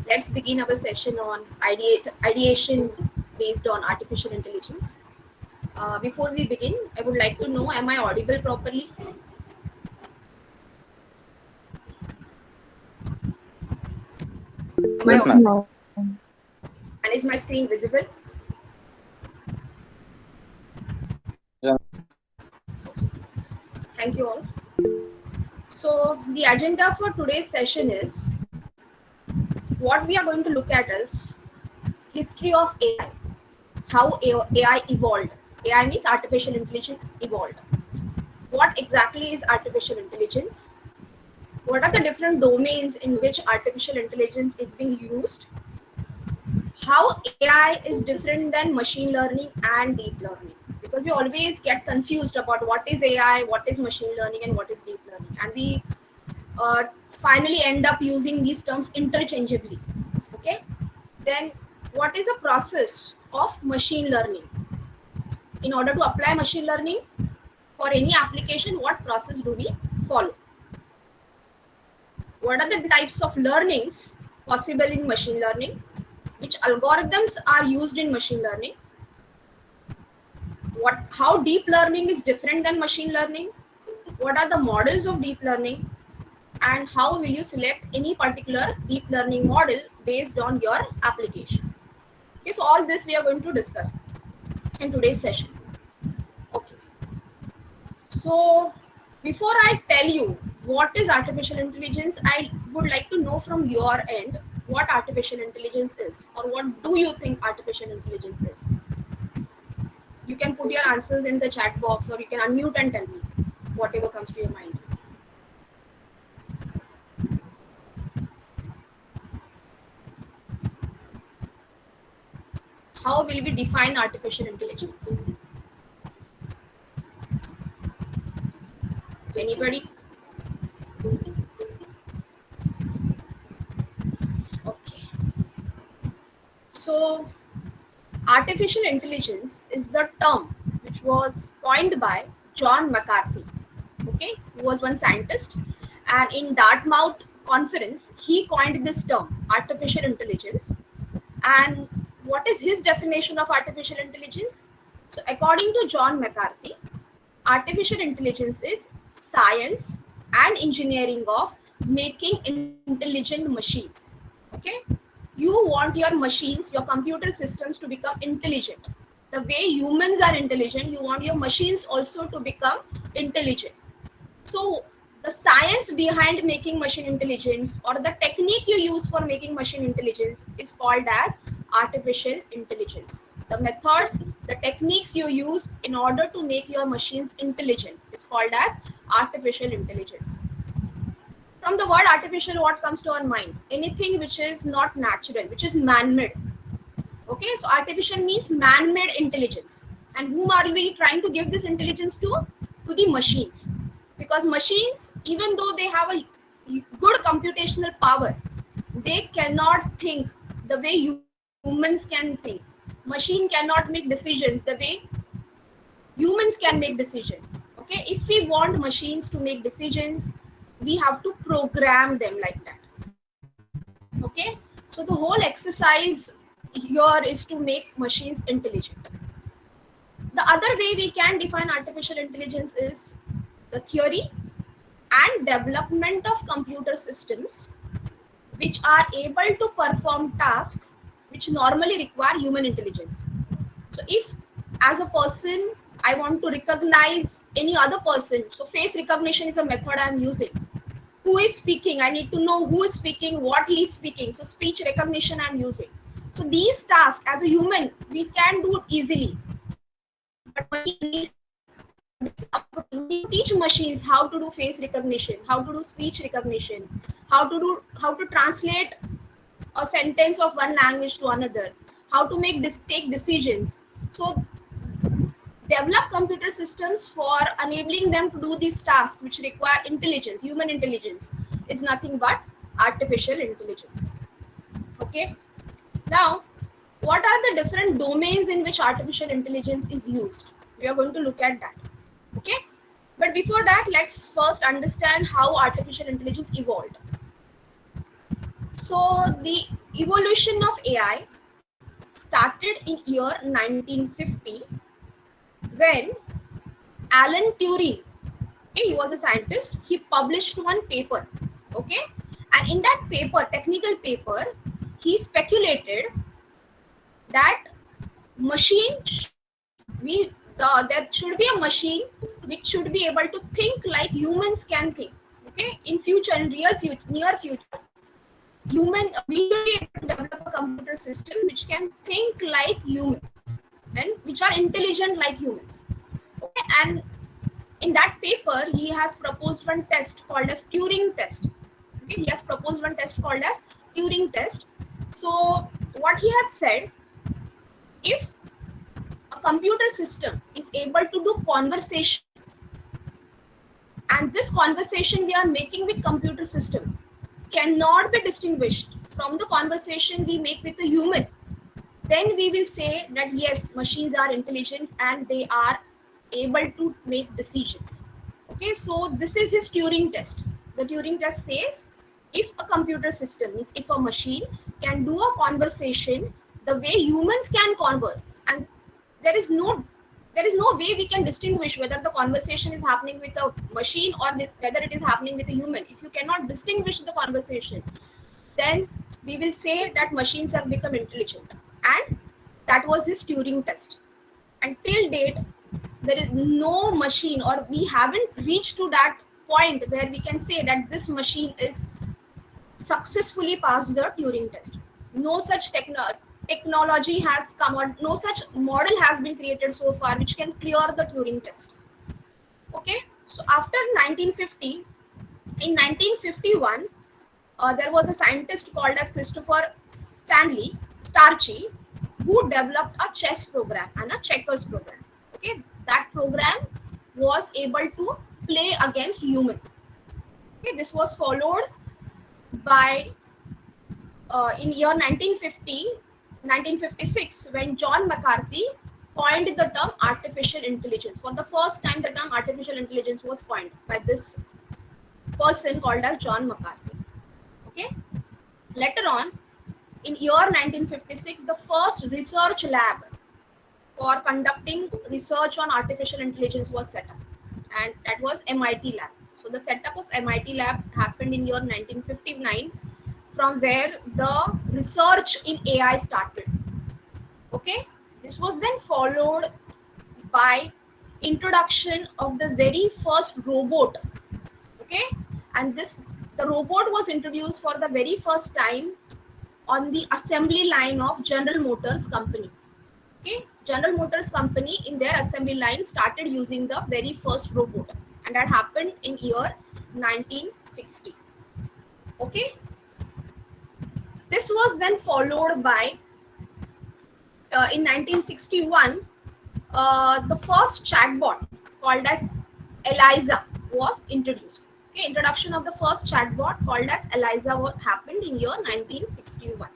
Let's begin our session on ideation based on artificial intelligence. Before we begin, I would like to know, am I audible properly? Am I Yes, audible? ma'am. No. And is my screen visible? Yeah. Thank you all. So the agenda for today's session is what we are going to look at is history of AI, how AI evolved. AI means artificial intelligence evolved. What exactly is artificial intelligence? What are the different domains in which artificial intelligence is being used? How AI is different than machine learning and deep learning? Because we always get confused about what is AI, what is machine learning, and what is deep learning. And we finally end up using these terms interchangeably. Okay? Then, what is the process of machine learning? In order to apply machine learning for any application, what process do we follow? What are the types of learnings possible in machine learning? Which algorithms are used in machine learning? How deep learning is different than machine learning? What are the models of deep learning? And how will you select any particular deep learning model based on your application? Okay, so all this we are going to discuss in today's session. Okay. So before I tell you what is artificial intelligence, I would like to know from your end what artificial intelligence is, or what do you think artificial intelligence is? You can put your answers in the chat box, or you can unmute and tell me whatever comes to your mind. How will we define artificial intelligence? Anybody? Okay. So artificial intelligence is the term which was coined by John McCarthy. Okay, he was one scientist, and in Dartmouth conference, he coined this term, artificial intelligence. And what is his definition of artificial intelligence? So, according to John McCarthy, artificial intelligence is science and engineering of making intelligent machines. Okay, you want your machines, your computer systems to become intelligent. The way humans are intelligent, you want your machines also to become intelligent. So the science behind making machine intelligence, or the technique you use for making machine intelligence, is called as artificial intelligence. The methods, the techniques you use in order to make your machines intelligent is called as artificial intelligence. From the word artificial, what comes to our mind? Anything which is not natural, which is man-made. Okay, so artificial means man-made intelligence. And whom are we trying to give this intelligence to? To the machines. Because machines, even though they have a good computational power, they cannot think the way humans can think. Machine cannot make decisions the way humans can make decisions. Okay, if we want machines to make decisions, we have to program them like that. Okay, so the whole exercise here is to make machines intelligent. The other way we can define artificial intelligence is the theory and development of computer systems which are able to perform tasks which normally require human intelligence. So if, as a person, I want to recognize any other person, so face recognition is a method I am using. Who is speaking? I need to know who is speaking, what he is speaking. So speech recognition I'm using. So these tasks as a human we can do it easily, but machines need this approach. We need to teach machines how to do face recognition, how to do speech recognition, how to translate a sentence of one language to another, how to take decisions. So develop computer systems for enabling them to do these tasks which require intelligence, human intelligence. It's nothing but artificial intelligence. Okay. Now, what are the different domains in which artificial intelligence is used? We are going to look at that. Okay. But before that, let's first understand how artificial intelligence evolved. So the evolution of AI started in year 1950 when Alan Turing, okay, he was a scientist, he published one paper, okay, and in that paper, technical paper, he speculated that machine we there should be a machine which should be able to think like humans can think. Okay, in future, in real future, near future, we should be able to develop a computer system which can think like humans and which are intelligent like humans. Okay, and in that paper he has proposed one test called as Turing test. Okay, he has proposed one test called as Turing test. So what he had said, if a computer system is able to do conversation, and this conversation we are making with computer system cannot be distinguished from the conversation we make with a human, then we will say that yes, machines are intelligent and they are able to make decisions. Okay, so this is his Turing test. The Turing test says if a computer system means if a machine can do a conversation the way humans can converse, and there is no there is no way we can distinguish whether the conversation is happening with a machine or whether it is happening with a human. If you cannot distinguish the conversation, then we will say that machines have become intelligent. And that was his Turing test. Until date, there is no machine, or we haven't reached to that point where we can say that this machine is successfully passed the Turing test. No such technology has come, or no such model has been created so far which can clear the Turing test. Okay, so after 1950, in 1951, there was a scientist called as Christopher Starchy, who developed a chess program and a checkers program. Okay, that program was able to play against human. Okay, this was followed by in year 1956 when John McCarthy coined the term artificial intelligence. For the first time, the term artificial intelligence was coined by this person called as John McCarthy. Okay, later on, in year 1956, the first research lab for conducting research on artificial intelligence was set up, and that was MIT lab. So the setup of MIT lab happened in year 1959, from where the research in AI started. Okay, this was then followed by introduction of the very first robot. Okay, and this the robot was introduced for the very first time on the assembly line of General Motors company. Okay, General Motors company in their assembly line started using the very first robot, and that happened in year 1960. Okay, this was then followed by in 1961 the first chatbot called as Eliza was introduced. Okay, introduction of the first chatbot called as Eliza happened in year 1961.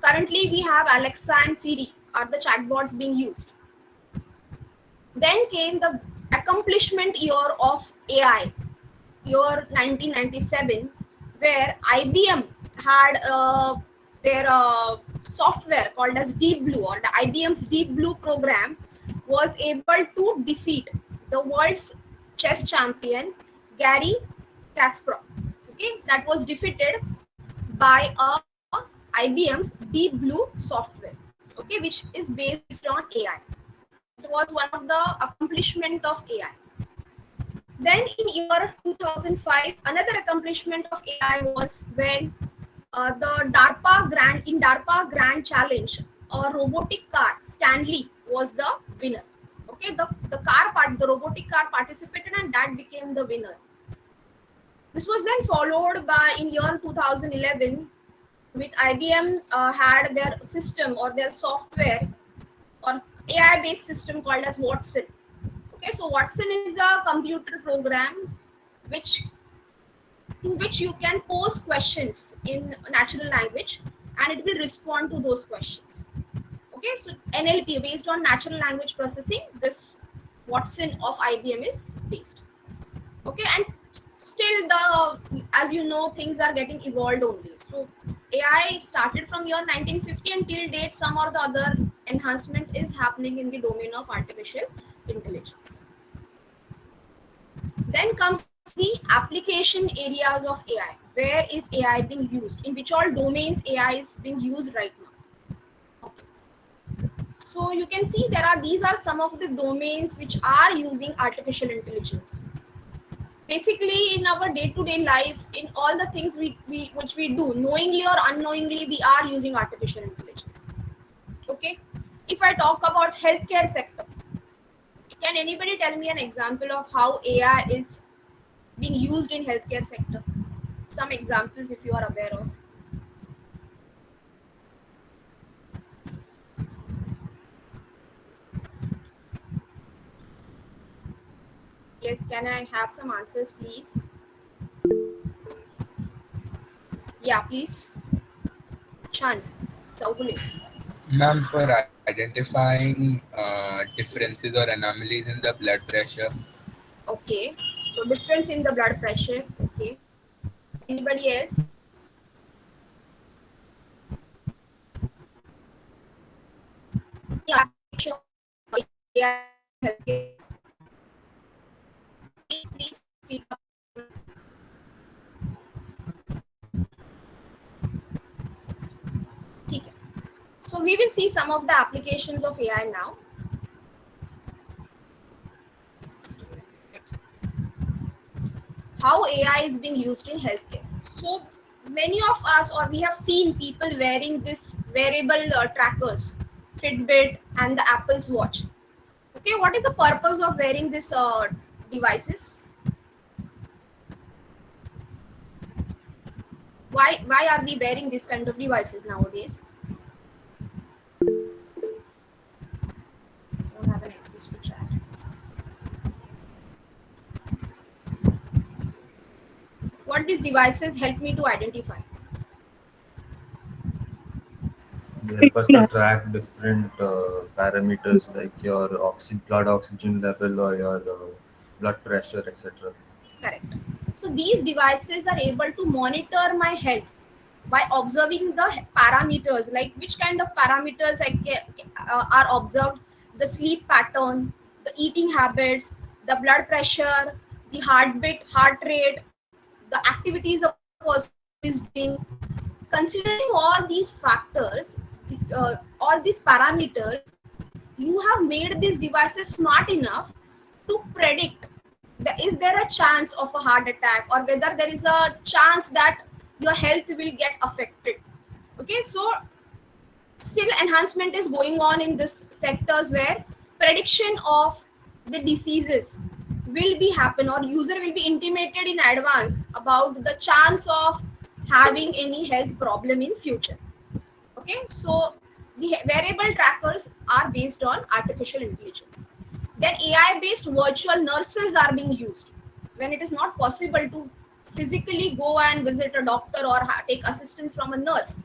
Currently, we have Alexa and Siri are the chatbots being used. Then came the accomplishment year of AI, year 1997, where IBM had their software called as Deep Blue, or the IBM's Deep Blue program was able to defeat the world's chess champion Gary Kasparov. Okay, that was defeated by IBM's Deep Blue software. Okay, which is based on AI. It was one of the accomplishment of AI. Then in year 2005, another accomplishment of AI was when DARPA Grand Challenge, a robotic car, Stanley was the winner. Okay, the robotic car participated and that became the winner. This was then followed by in year 2011 with IBM had their system or their software or AI based system called as Watson. Okay, so Watson is a computer program which to which you can pose questions in natural language and it will respond to those questions. Okay, so NLP based on natural language processing, this Watson of IBM is based. Okay, and still the as you know things are getting evolved only. So AI started from year 1950 until date. Some or the other enhancement is happening in the domain of artificial intelligence. Then comes the application areas of AI. Where is AI being used? In which all domains AI is being used right now? Okay. So you can see these are some of the domains which are using artificial intelligence. Basically, in our day-to-day life, in all the things we which we do, knowingly or unknowingly, we are using artificial intelligence. Okay. If I talk about healthcare sector, can anybody tell me an example of how AI is being used in healthcare sector? Some examples if you are aware of. Yes, can I have some answers, please? Yeah, please. Chand, Saugule. Ma'am, for identifying differences or anomalies in the blood pressure. Okay. So difference in the blood pressure. Okay. Anybody else? ठीक है. So we will see some of the applications of AI now. How AI is being used in healthcare. So many of us, or we have seen people wearing this wearable trackers, Fitbit and the Apple's Watch. Okay, what is the purpose of wearing this devices? Why are we wearing this kind of devices nowadays? I don't have an access to chat. What these devices help me to identify? They help us to track different parameters like your blood oxygen level or your blood pressure, etc. Correct. So these devices are able to monitor my health by observing the parameters, like which kind of parameters are observed, the sleep pattern, the eating habits, the blood pressure, the heartbeat, heart rate, the activities a person is doing. Considering all these factors, all these parameters, you have made these devices smart enough to predict is there a chance of a heart attack, or whether there is a chance that your health will get affected. Okay, so still enhancement is going on in this sectors where prediction of the diseases will be happen, or user will be intimated in advance about the chance of having any health problem in future. Okay, so the wearable trackers are based on artificial intelligence. Then AI based virtual nurses are being used when it is not possible to physically go and visit a doctor or take assistance from a nurse.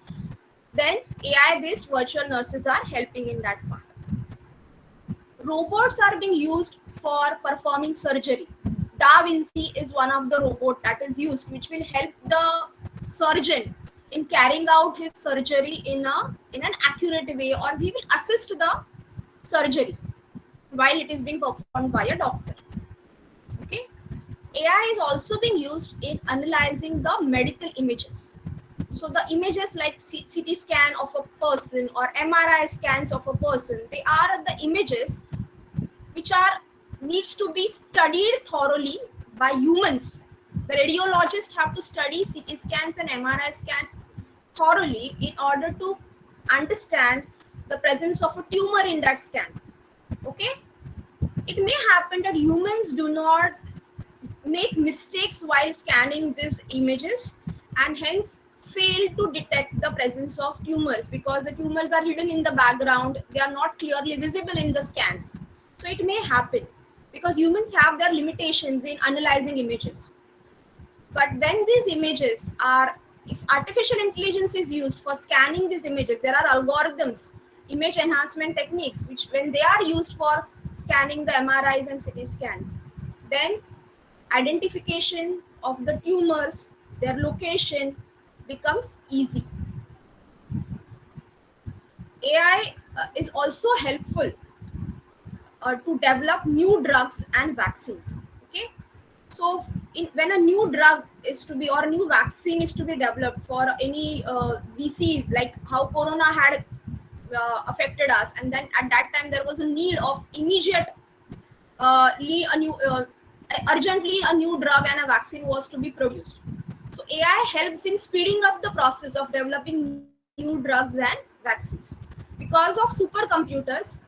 Then AI based virtual nurses are helping in that part. Robots are being used for performing surgery. Da Vinci is one of the robot that is used, which will help the surgeon in carrying out his surgery in an accurate way, or he will assist the surgery while it is being performed by a doctor. Okay, AI is also being used in analyzing the medical images. So the images like CT scan of a person or MRI scans of a person, they are the images which are needs to be studied thoroughly by humans. The radiologists have to study CT scans and MRI scans thoroughly in order to understand the presence of a tumor in that scan. Okay, it may happen that humans do not make mistakes while scanning these images, and hence fail to detect the presence of tumors because the tumors are hidden in the background, they are not clearly visible in the scans. So it may happen because humans have their limitations in analyzing images. But when these images are, if artificial intelligence is used for scanning these images, there are algorithms, image enhancement techniques, which when they are used for scanning the MRIs and CT scans, then identification of the tumors, their location becomes easy. AI is also helpful to develop new drugs and vaccines. Okay, so when a new drug is to be or a new vaccine is to be developed for any disease, like how corona had affected us, and then at that time there was a need of immediate a new urgently a new drug and a vaccine was to be produced. So AI helps in speeding up the process of developing new drugs and vaccines. Because of supercomputers,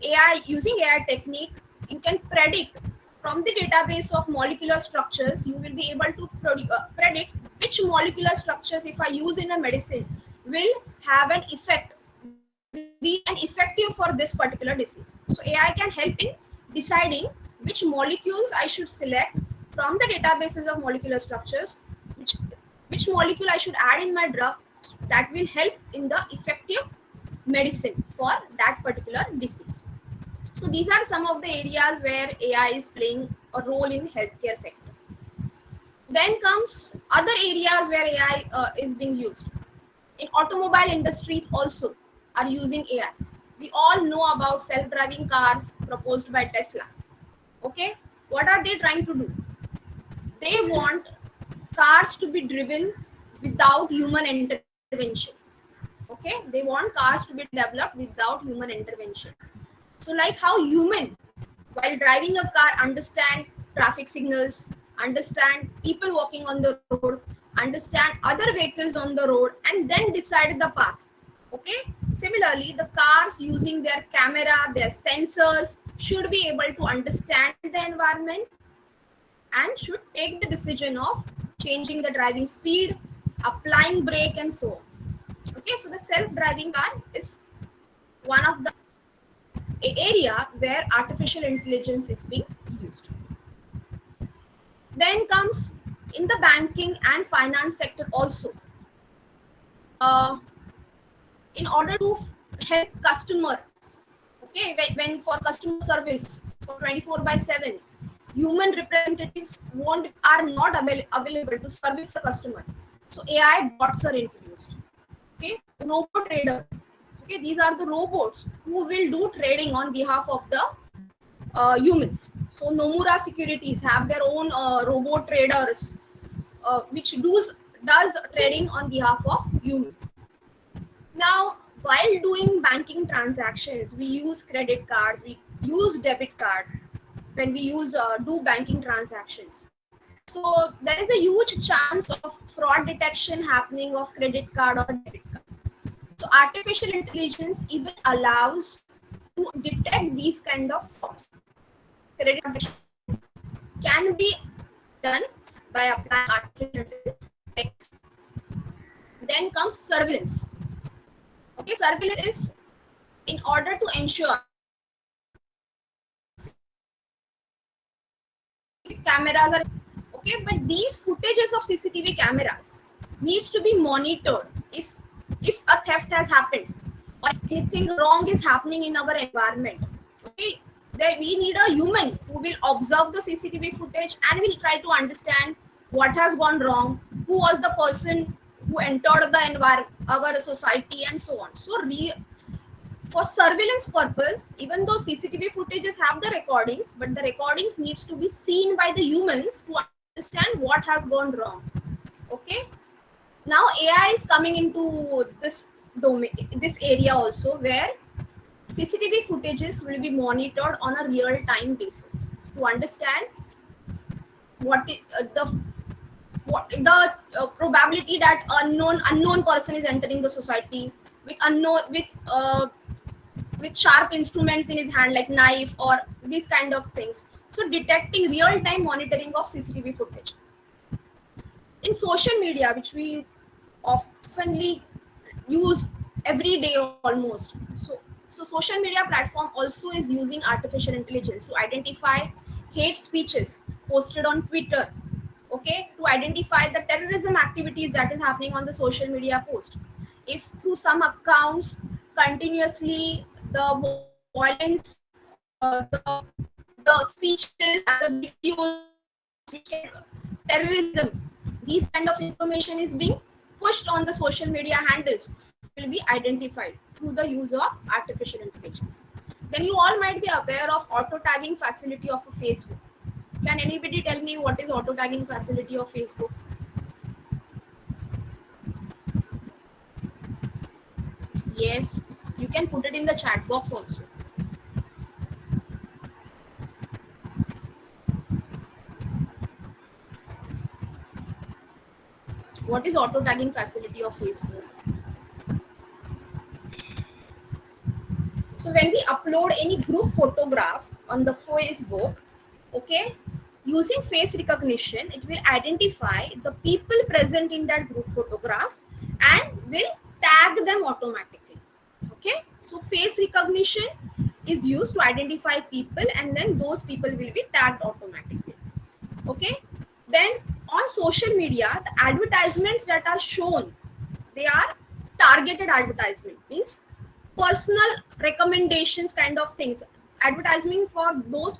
AI, using AI technique, you can predict from the database of molecular structures, you will be able to predict which molecular structures, if I use in a medicine, will have an effect, will be an effective for this particular disease. So AI can help in deciding which molecules I should select from the databases of molecular structures, which which molecule I should add in my drug that will help in the effective medicine for that particular disease. So these are some of the areas where AI is playing a role in healthcare sector. Then comes other areas where AI is being used. In automobile industries also are using AIs. We all know about self-driving cars proposed by Tesla. Okay, what are they trying to do? They want cars to be driven without human intervention. Okay, they want cars to be developed without human intervention. So like how human while driving a car understand traffic signals, understand people walking on the road, understand other vehicles on the road, and then decide the path. Okay, similarly the cars using their camera, their sensors should be able to understand the environment and should take the decision of changing the driving speed, applying brake, and so on. Okay, so the self-driving car is one of the area where artificial intelligence is being used. Then comes in the banking and finance sector also. Uh, in order to help customers, okay, when for customer service for 24 by 7, human representatives won't are not available to service the customer. So AI bots are introduced. Okay, robot traders. Okay, these are the robots who will do trading on behalf of the humans. So Nomura Securities have their own robot traders, which does trading on behalf of humans. Now, while doing banking transactions, we use credit cards, we use debit card when we use do banking transactions. So there is a huge chance of fraud detection happening of credit card or debit card. So artificial intelligence even allows to detect these kind of frauds. Credit detection can be done by applying artificial intelligence techniques. Then comes surveillance. Okay, surveillance is in order to ensure cameras are okay, but these footages of CCTV cameras needs to be monitored if a theft has happened or if anything wrong is happening in our environment. Okay, there we need a human who will observe the CCTV footage and will try to understand what has gone wrong, who was the person who entered the our society, and so on. So for surveillance purpose, even though CCTV footages have the recordings, but the recordings needs to be seen by the humans to understand what has gone wrong. Okay, now AI is coming into this domain, this area also, where CCTV footages will be monitored on a real time basis to understand what the probability that unknown person is entering the society with unknown with sharp instruments in his hand like knife or these kind of things. So detecting real time monitoring of CCTV footage. In social media, which we oftenly use every day almost, so social media platform also is using artificial intelligence to identify hate speeches posted on Twitter. Okay, to identify the terrorism activities that is happening on the social media post. If through some accounts continuously the violence, the speeches and the videos which terrorism, these kind of information is being pushed on the social media handles. will be identified through the use of artificial intelligence. Then you all might be aware of auto tagging facility of a Facebook. Can anybody tell me what is auto tagging facility of Facebook? Yes, you can put it in the chat box also. What is auto tagging facility of Facebook? So when we upload any group photograph on the Facebook, okay, using face recognition, it will identify the people present in that group photograph and will tag them automatically. Okay, so face recognition is used to identify people, and then those people will be tagged automatically. Okay, then on social media, the advertisements that are shown, they are targeted advertisement, means personal recommendations kind of things. Advertisement for those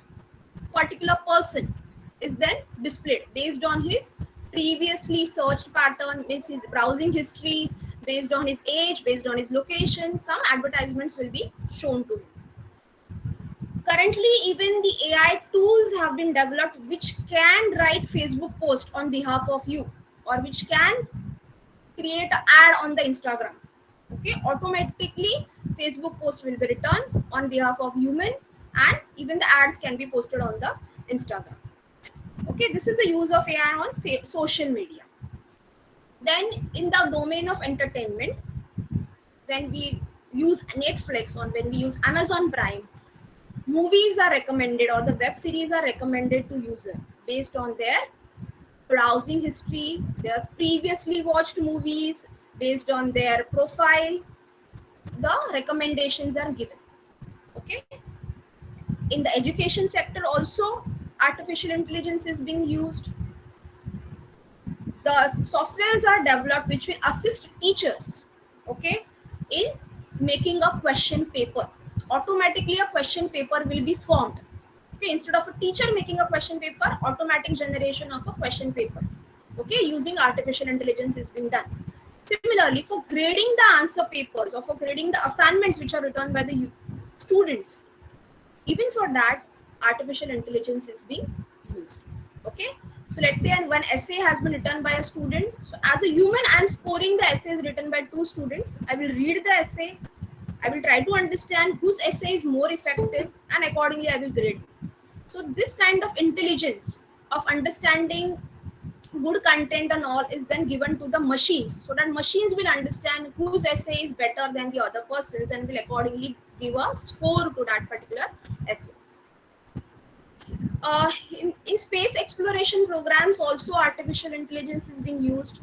particular person is then displayed based on his previously searched pattern, means his browsing history, based on his age, based on his location. Some advertisements will be shown to him. Currently, even the AI tools have been developed which can write Facebook post on behalf of you, or which can create an ad on the Instagram. Okay, automatically Facebook post will be written on behalf of human, and even the ads can be posted on the Instagram. Okay, this is the use of AI on social media. Then in the domain of entertainment, when we use Netflix or when we use Amazon Prime, movies are recommended or the web series are recommended to user based on their browsing history, their previously watched movies, based on their profile. The recommendations are given. Okay, in the education sector also, artificial intelligence is being used. The softwares are developed which will assist teachers, okay, in making a question paper. Automatically a question paper will be formed. Okay, instead of a teacher making a question paper, automatic generation of a question paper, okay, using artificial intelligence is being done. Similarly, for grading the answer papers or for grading the assignments which are written by the students, even for that, artificial intelligence is being used. Okay, so let's say one essay has been written by a student. So as a human, I am scoring the essays written by two students. I will read the essay, I will try to understand whose essay is more effective, and accordingly I will grade. So this kind of intelligence of understanding good content and all is then given to the machines, so that machines will understand whose essay is better than the other person's and will accordingly give a score to that particular essay. In space exploration programs also, artificial intelligence is being used.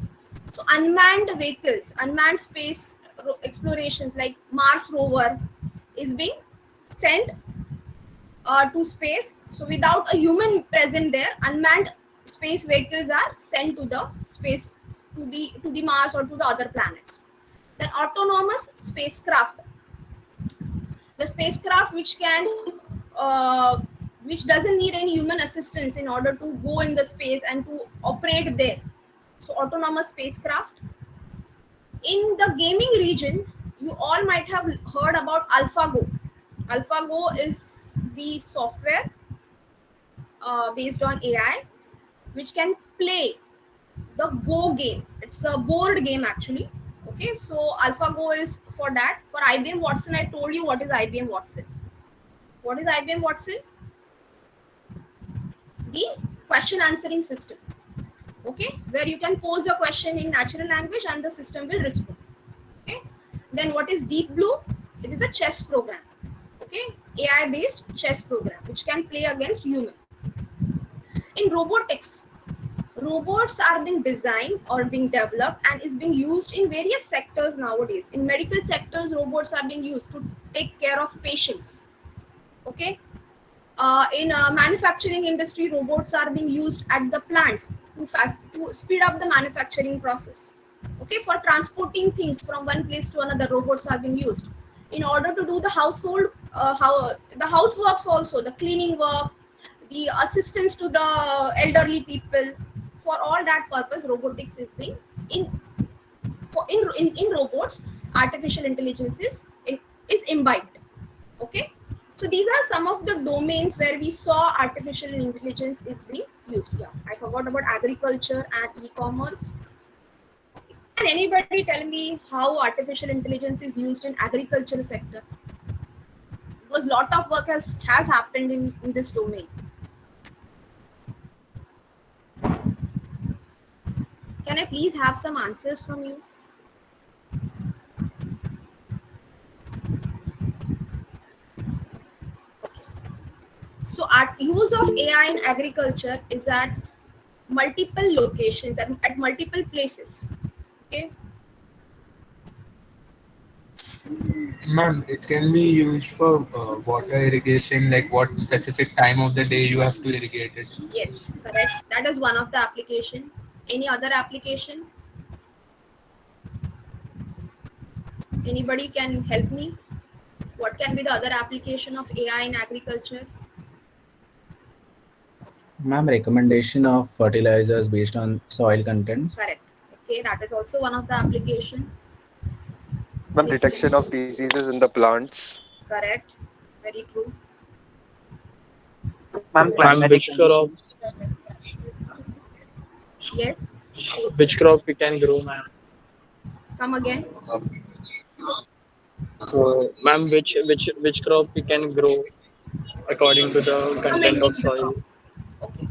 So unmanned vehicles, unmanned space explorations like Mars rover is being sent to space. So without a human present there, unmanned space vehicles are sent to the space, to the Mars or to the other planets. Then autonomous spacecraft, the spacecraft which can which doesn't need any human assistance in order to go in the space and to operate there. So autonomous spacecraft. In the gaming region, you all might have heard about AlphaGo. AlphaGo is the software based on AI which can play the Go game. It's a board game actually. Okay, so AlphaGo is for that. For IBM Watson, I told you what is IBM Watson. What is IBM Watson? The question answering system. Okay, where you can pose your question in natural language and the system will respond. Okay, then what is Deep Blue? It is a chess program. Okay, AI based chess program which can play against human. In robotics, robots are being designed or being developed and is being used in various sectors nowadays. In medical sectors, robots are being used to take care of patients. Okay, in manufacturing industry, robots are being used at the plants to speed up the manufacturing process. Okay, for transporting things from one place to another, robots are being used. In order to do the household, the houseworks also, the cleaning work, the assistance to the elderly people, for all that purpose, robotics is being in robots, artificial intelligence is imbibed. Okay, so these are some of the domains where we saw artificial intelligence is being used. Yeah, I forgot about agriculture and e-commerce. Can anybody tell me how artificial intelligence is used in agriculture sector? Because lot of work has happened in this domain. Can I please have some answers from you? So, use of AI in agriculture is at multiple locations and at multiple places. Okay, Ma'am, it can be used for water irrigation, like what specific time of the day you have to irrigate it. yes, correct. That is one of the application. Any other application? Anybody can help me? What can be the other application of AI in agriculture? Ma'am, recommendation of fertilizers based on soil contents. Correct. Okay, that is also one of the application. Ma'am, detection of diseases in the plants. Correct. Very true. Ma'am, Ma'am, climatic conditions. Yes. which crop we can grow, ma'am? Come again. So, ma'am, which crop we can grow according to the content Recommending of the soil? crops. Okay.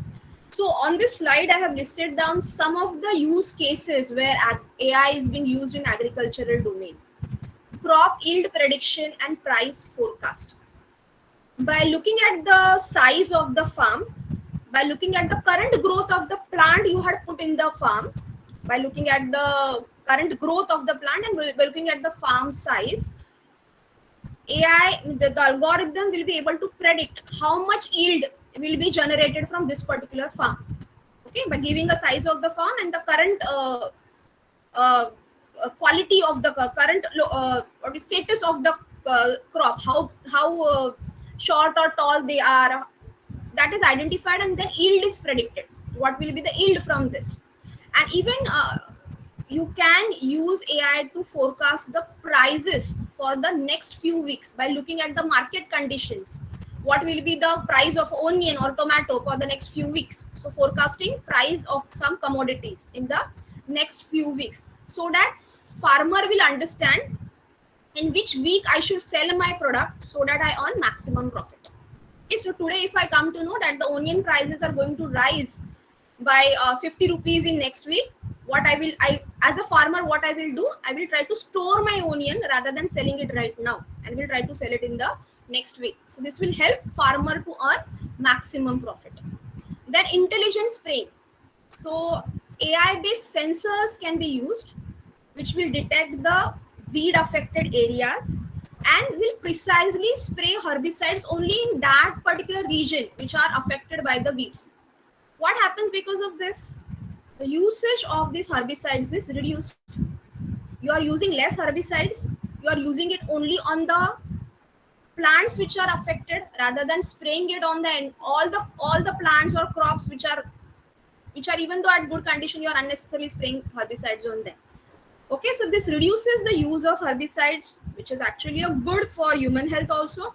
So on this slide, I have listed down some of the use cases where AI is being used in agricultural domain. Crop yield prediction and price forecast. By looking at the size of the farm, by looking at the current growth of the plant you had put in the farm, by looking at the current growth of the plant and by looking at the farm size, AI, the algorithm will be able to predict how much yield will be generated from this particular farm. Okay, by giving the size of the farm and the current uh, quality of the current or the status of the crop, how short or tall they are, that is identified, and then yield is predicted. What will be the yield from this? And even you can use AI to forecast the prices for the next few weeks by looking at the market conditions. What will be the price of onion or tomato for the next few weeks? So forecasting price of some commodities in the next few weeks, so that farmer will understand in which week I should sell my product so that I earn maximum profit. Okay, so today if I come to know that the onion prices are going to rise by 50 rupees in next week, what I as a farmer, what I will do, I will try to store my onion rather than selling it right now, and will try to sell it in the next week. So this will help farmer to earn maximum profit. Then intelligent spraying. So AI based sensors can be used, which will detect the weed affected areas and will precisely spray herbicides only in that particular region which are affected by the weeds. What happens because of this? The usage of these herbicides is reduced. You are using less herbicides, you are using it only on the plants which are affected rather than spraying it on the all the plants or crops which are even though at good condition, you are unnecessarily spraying herbicides on them. Okay, so this reduces the use of herbicides, which is actually a good for human health also,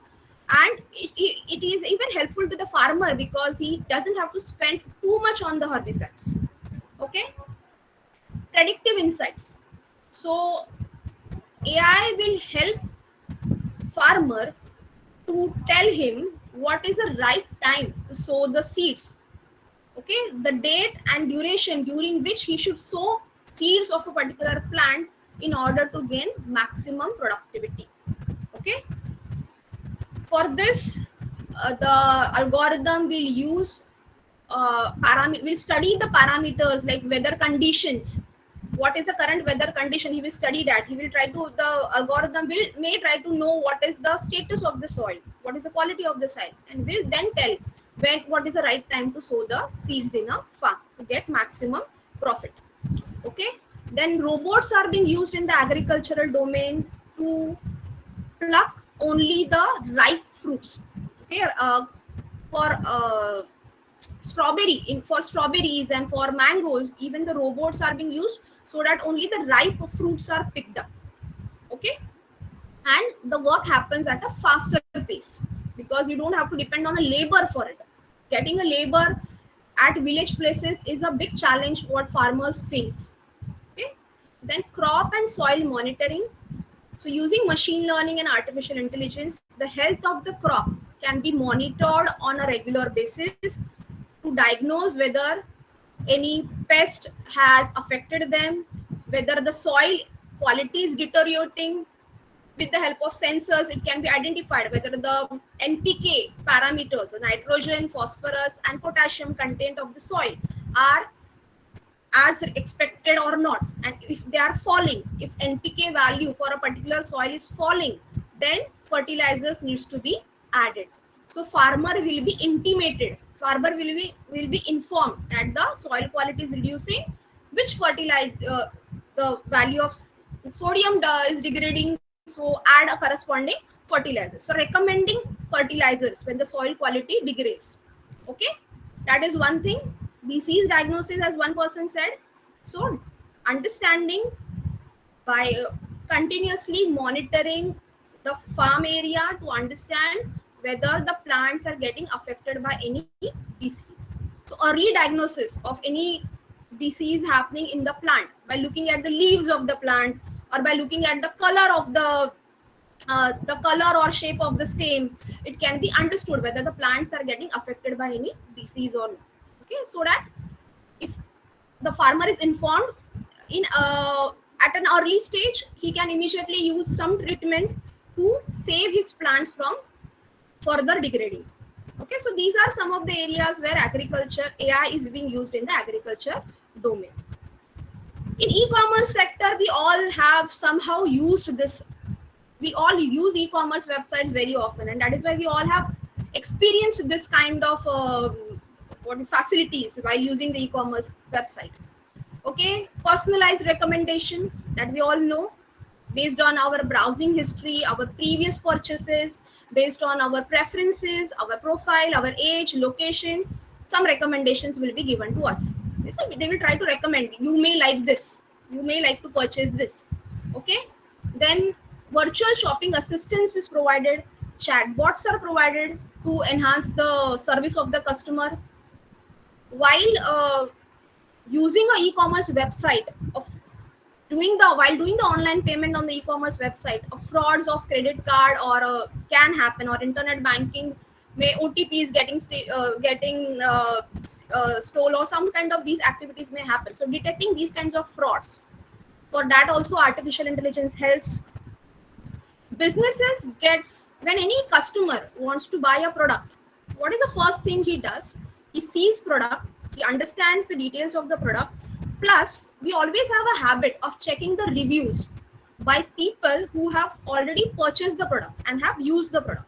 and it is even helpful to the farmer because he doesn't have to spend too much on the herbicides. Okay, predictive insights. So AI will help farmer to tell him what is the right time to sow the seeds. Okay, the date and duration during which he should sow seeds of a particular plant in order to gain maximum productivity. Okay, for this the algorithm will use will study the parameters like weather conditions. What is the current weather condition? He will study that. He will try to, the algorithm will may try to know what is the status of the soil, what is the quality of the soil, and will then tell what is the right time to sow the seeds in a farm to get maximum profit. Okay, then robots are being used in the agricultural domain to pluck only the ripe fruits. Okay, for for strawberries and for mangoes, even the robots are being used so that only the ripe fruits are picked up. Okay, and the work happens at a faster pace because you don't have to depend on a labor for it. Getting a labor at village places is a big challenge what farmers face. Okay, then crop and soil monitoring. So using machine learning and artificial intelligence, the health of the crop can be monitored on a regular basis to diagnose whether any pest has affected them, whether the soil quality is deteriorating. With the help of sensors, it can be identified whether the NPK parameters, the nitrogen, phosphorus, and potassium content of the soil are as expected or not. And if they are falling, if NPK value for a particular soil is falling, then fertilizers needs to be added. So farmer will be intimated, farmer will be informed that the soil quality is reducing, which the value of sodium is degrading, so add a corresponding fertilizer. So recommending fertilizers when the soil quality degrades. Okay, that is one thing. Disease diagnosis, as one person said. So understanding by continuously monitoring the farm area to understand whether the plants are getting affected by any disease. So early diagnosis of any disease happening in the plant by looking at the leaves of the plant, or by looking at the color or shape of the stem, it can be understood whether the plants are getting affected by any disease or not. Okay, so that if the farmer is informed in at an early stage, he can immediately use some treatment to save his plants from further degrading. Okay, so these are some of the areas where agriculture AI is being used in the agriculture domain. In e-commerce sector, we all have somehow used this. We all use e-commerce websites very often, and that is why we all have experienced this kind of facilities while using the e-commerce website. Okay, personalized recommendation, that we all know, based on our browsing history, our previous purchases, based on our preferences, our profile, our age, location, some recommendations will be given to us. They will try to recommend, you may like this, you may like to purchase this. Okay, then virtual shopping assistance is provided, chatbots are provided to enhance the service of the customer. While using a e-commerce website of while doing the online payment on the e-commerce website, frauds of credit card or can happen, or internet banking, may OTPs getting stole, or some kind of these activities may happen. So detecting these kinds of frauds, for that also artificial intelligence helps. Businesses gets, when any customer wants to buy a product, what is the first thing he does? He sees product, he understands the details of the product. Plus, we always have a habit of checking the reviews by people who have already purchased the product and have used the product.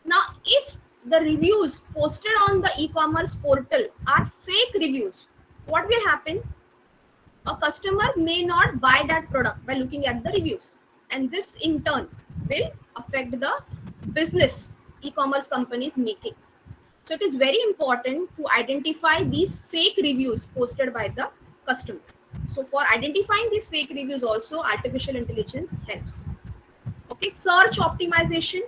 Now, if the reviews posted on the e-commerce portal are fake reviews, what will happen? A customer may not buy that product by looking at the reviews, and this in turn will affect the business e-commerce companies making. So it is very important to identify these fake reviews posted by the customer. So for identifying these fake reviews also, artificial intelligence helps. Okay, search optimization.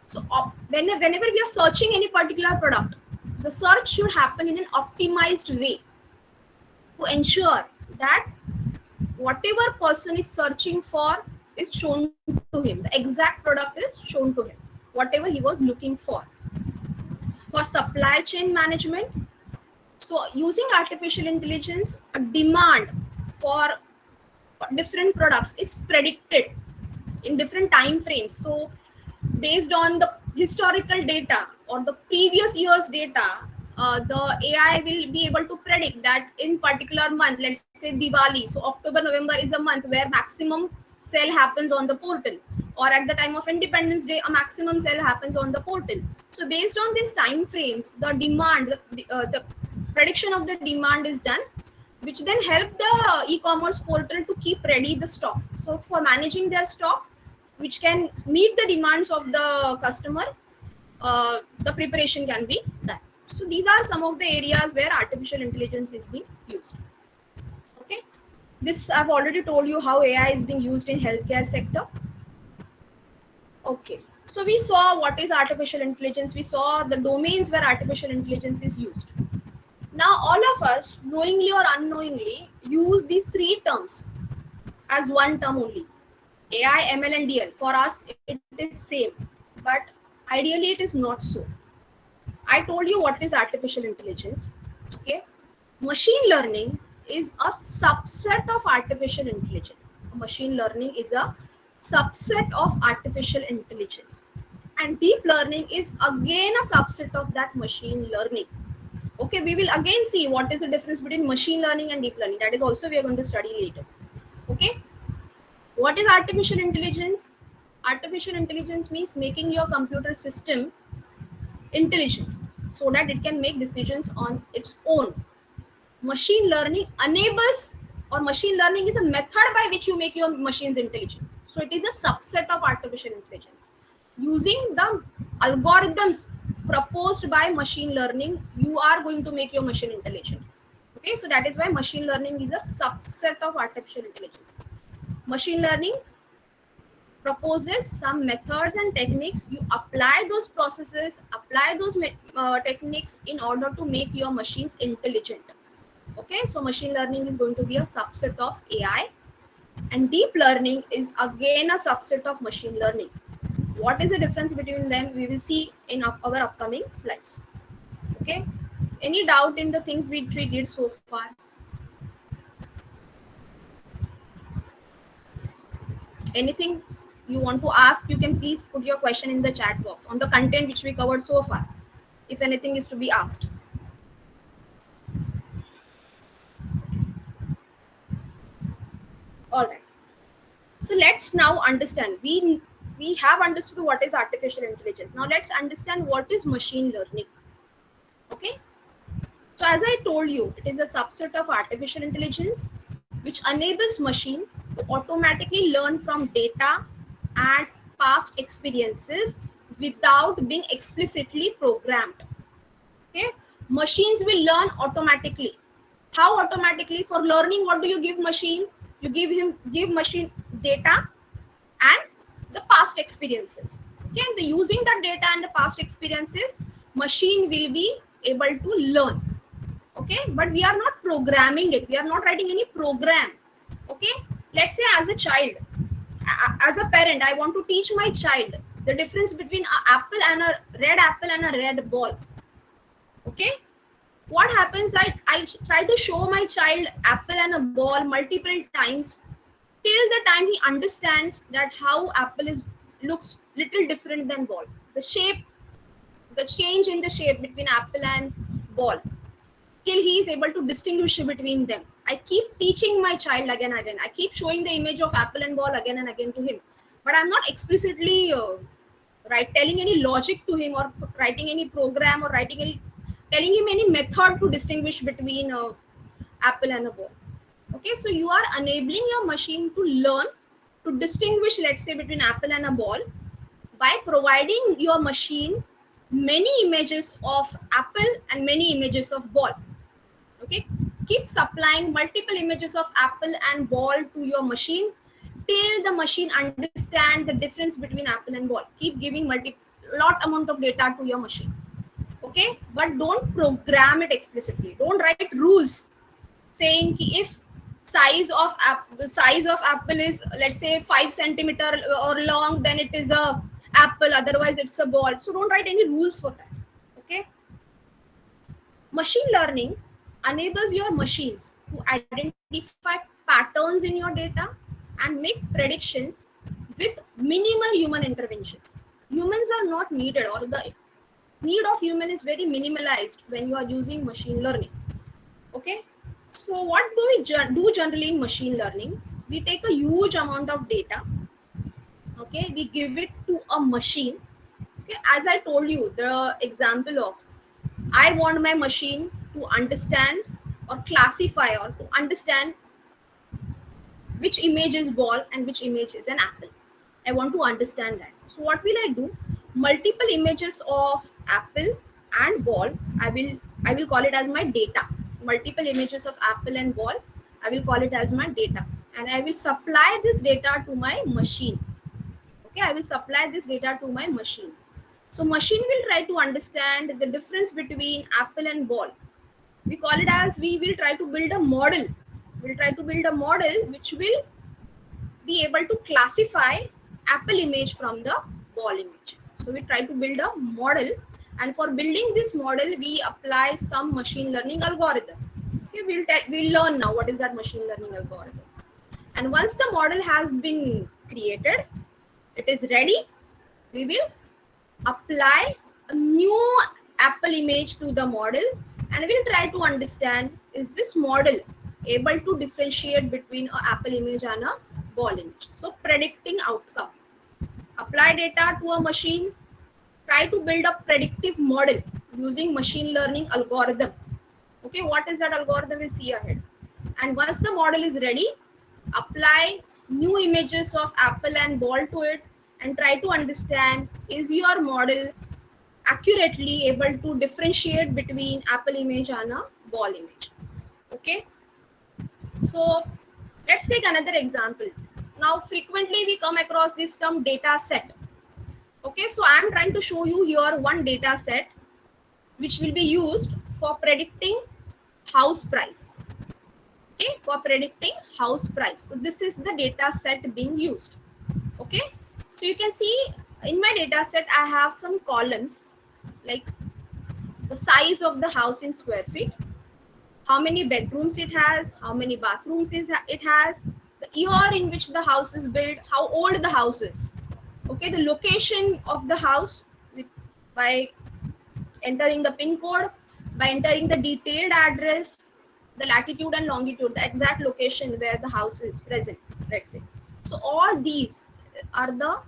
So whenever we are searching any particular product, the search should happen in an optimized way to ensure that whatever person is searching for is shown to him. The exact product is shown to him, whatever he was looking for. For supply chain management, so using artificial intelligence, a demand for different products is predicted in different time frames. So based on the historical data or the previous year's data, the AI will be able to predict that in particular month, let's say Diwali, so October, November is a month where maximum sale happens on the portal, or at the time of Independence Day, a maximum sale happens on the portal. So based on these time frames, the demand, the prediction of the demand is done, which then help the e-commerce portal to keep ready the stock. So for managing their stock, which can meet the demands of the customer, the preparation can be done. So these are some of the areas where artificial intelligence is being used. Okay, this I've already told you how AI is being used in healthcare sector. Okay. So we saw what is artificial intelligence. We saw the domains where artificial intelligence is used. Now, all of us, knowingly or unknowingly, use these three terms as one term only: AI, ML, and DL. For us, it is same, but ideally, it is not so. I told you what is artificial intelligence. Okay, machine learning is a subset of artificial intelligence. Machine learning is a subset of artificial intelligence, and deep learning is again a subset of that machine learning. Okay, we will again see what is the difference between machine learning and deep learning. That is also we are going to study later. Okay, what is artificial intelligence? Artificial intelligence means making your computer system intelligent so that it can make decisions on its own. Machine learning enables, or machine learning is a method by which you make your machines intelligent. So it is a subset of artificial intelligence. Using the algorithms proposed by machine learning, you are going to make your machine intelligent. Okay, so that is why machine learning is a subset of artificial intelligence. Machine learning proposes some methods and techniques. You apply those processes, apply those techniques in order to make your machines intelligent. Okay, so machine learning is going to be a subset of AI, and deep learning is again a subset of machine learning. What is the difference between them? We will see in our upcoming slides. Okay, any doubt in the things we did so far? Anything you want to ask, you can please put your question in the chat box on the content which we covered so far, if anything is to be asked. All right, so let's now understand. We have understood what is artificial intelligence. Now let's understand what is machine learning. Okay, so as I told you, it is a subset of artificial intelligence which enables machine to automatically learn from data and past experiences without being explicitly programmed. Okay, machines will learn automatically. How automatically? For learning, what do you give machine? You give machine data and the past experiences. Okay, and using the data and the past experiences, machine will be able to learn. Okay, but we are not programming it, we are not writing any program. Okay, let's say as a child, as a parent, I want to teach my child the difference between an apple and a red ball. Okay, what happens, I try to show my child apple and a ball multiple times till the time he understands that how apple is looks little different than ball. The shape, the change in the shape between apple and ball, till he is able to distinguish between them. I keep teaching my child again and again. I keep showing the image of apple and ball again and again to him, but I'm not explicitly telling any logic to him, or writing any program, or writing any telling him any method to distinguish between apple and a ball. Okay, so you are enabling your machine to learn to distinguish, let's say, between apple and a ball by providing your machine many images of apple and many images of ball. Okay, keep supplying multiple images of apple and ball to your machine till the machine understand the difference between apple and ball. Keep giving lot amount of data to your machine. Okay, but don't program it explicitly. Don't write rules saying if size of apple is, let's say, 5 centimeter or long, then it is a apple, otherwise it's a ball. So don't write any rules for that. Okay, machine learning enables your machines to identify patterns in your data and make predictions with minimal human interventions. Humans are not needed, or the need of human is very minimalized when you are using machine learning. Okay, so what do we do generally in machine learning? We take a huge amount of data. Okay, we give it to a machine. Okay, as I told you, the example of, I want my machine to understand or classify or to understand which image is ball and which image is an apple. I want to understand that. So what will I do? Multiple images of apple and ball. I will call it as my data. Multiple images of apple and ball. I will call it as my data, and I will supply this data to my machine. Okay, I will supply this data to my machine. So machine will try to understand the difference between apple and ball. We call it as, we will try to build a model. We'll try to build a model which will be able to classify apple image from the ball image. So we try to build a model, and for building this model we apply some machine learning algorithm. Okay, we'll learn now what is that machine learning algorithm. And once the model has been created, it is ready, we will apply a new apple image to the model, and we'll try to understand, is this model able to differentiate between an apple image and a ball image. So predicting outcome, apply data to a machine, try to build a predictive model using machine learning algorithm. Okay, what is that algorithm, we'll see ahead. And once the model is ready, apply new images of apple and ball to it, and try to understand, is your model accurately able to differentiate between apple image and a ball image. Okay, so let's take another example. Now frequently we come across this term data set. Okay, so I'm trying to show you here one data set which will be used for predicting house price. Okay, for predicting house price. So this is the data set being used. Okay, so you can see in my data set I have some columns like the size of the house in square feet, how many bedrooms it has, how many bathrooms it has, the year in which the house is built, how old the house is. Okay, the location of the house with, by entering the pin code, by entering the detailed address, the latitude and longitude, the exact location where the house is present, let's say. So all these are the,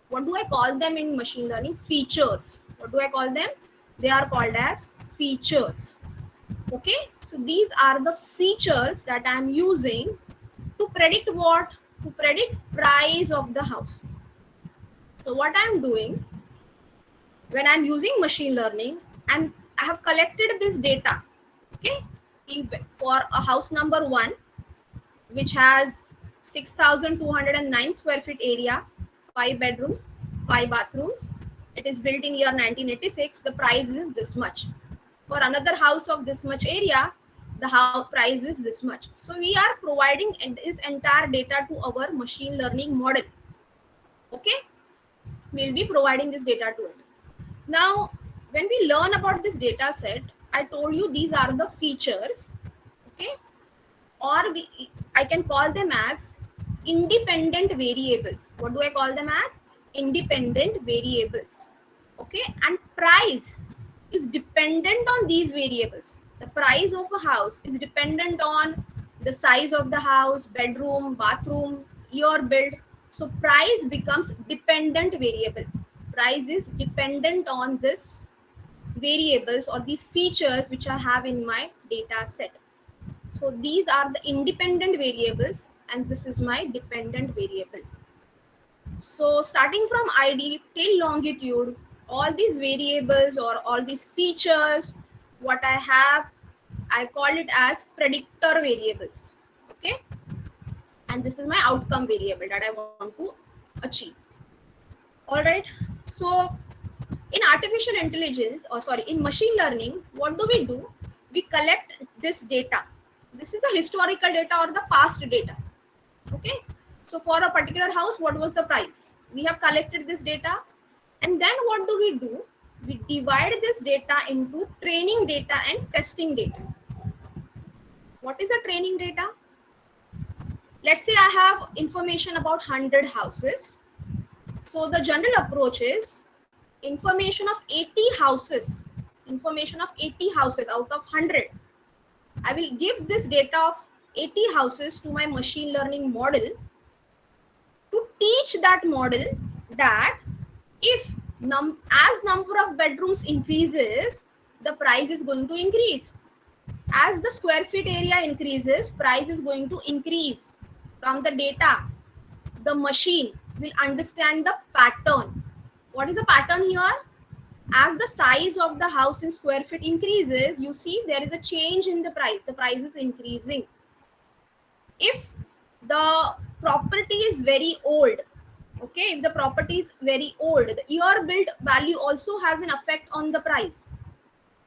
what do I call them in machine learning? Features. What do I call them? They are called as features. Okay, so these are the features that I am using to predict what? To predict price of the house. So what I am doing when I'm using machine learning, I have collected this data. Okay, for a house number 1 which has 6,209 square feet area, 5 bedrooms, 5 bathrooms. It is built in year 1986. The price is this much. For another house of this much area, the house price is this much. So we are providing this entire data to our machine learning model. Okay, we'll be providing this data to it. Now, when we learn about this data set, I told you these are the features. Okay, or I can call them as independent variables. What do I call them as? Independent variables. Okay, and price is dependent on these variables. The price of a house is dependent on the size of the house, bedroom, bathroom, year built. So price becomes dependent variable. Price is dependent on this variables or these features which I have in my data set. So these are the independent variables and this is my dependent variable. So starting from ID till longitude, all these variables or all these features, what I have, I call it as predictor variables. Okay, and this is my outcome variable that I want to achieve. All right, so in artificial intelligence, or sorry, in machine learning, what do? We collect this data. This is a historical data or the past data. Okay, so for a particular house, what was the price? We have collected this data, and then what do? We divide this data into training data and testing data. What is a training data? Let's say I have information about 100 houses. So the general approach is information of 80 houses, information of 80 houses out of 100. I will give this data of 80 houses to my machine learning model to teach that model that if as number of bedrooms increases, the price is going to increase. As the square feet area increases, price is going to increase. From the data, the machine will understand the pattern. What is the pattern here? As the size of the house in square feet increases, you see there is a change in the price. The price is increasing. If the property is very old, Okay, if the property is very old, the year built value also has an effect on the price.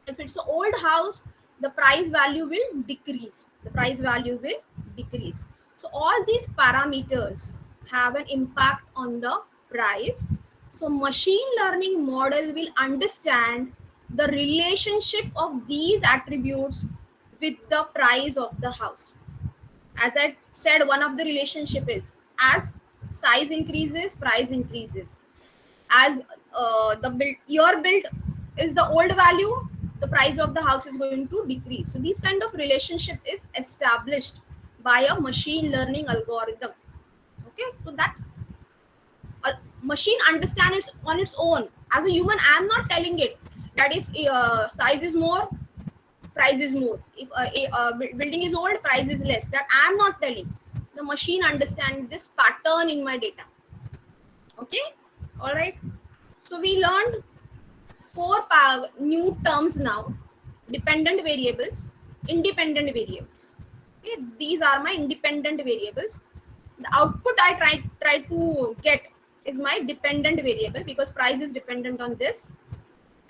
If it's an old house, the price value will decrease. The price value will decrease. So all these parameters have an impact on the price. So machine learning model will understand the relationship of these attributes with the price of the house. As I said, one of the relationship is, as size increases, price increases. As the year built is the old value, the price of the house is going to decrease. So these kind of relationship is established by a machine learning algorithm. Okay, so that a machine understands it on its own. As a human, I am not telling it that if size is more, price is more. If building is old, price is less. That I am not telling. The machine understands this pattern in my data. Okay, all right. So we learned four new terms now: dependent variables, independent variables. Okay, these are my independent variables. The output I try to get is my dependent variable because price is dependent on this.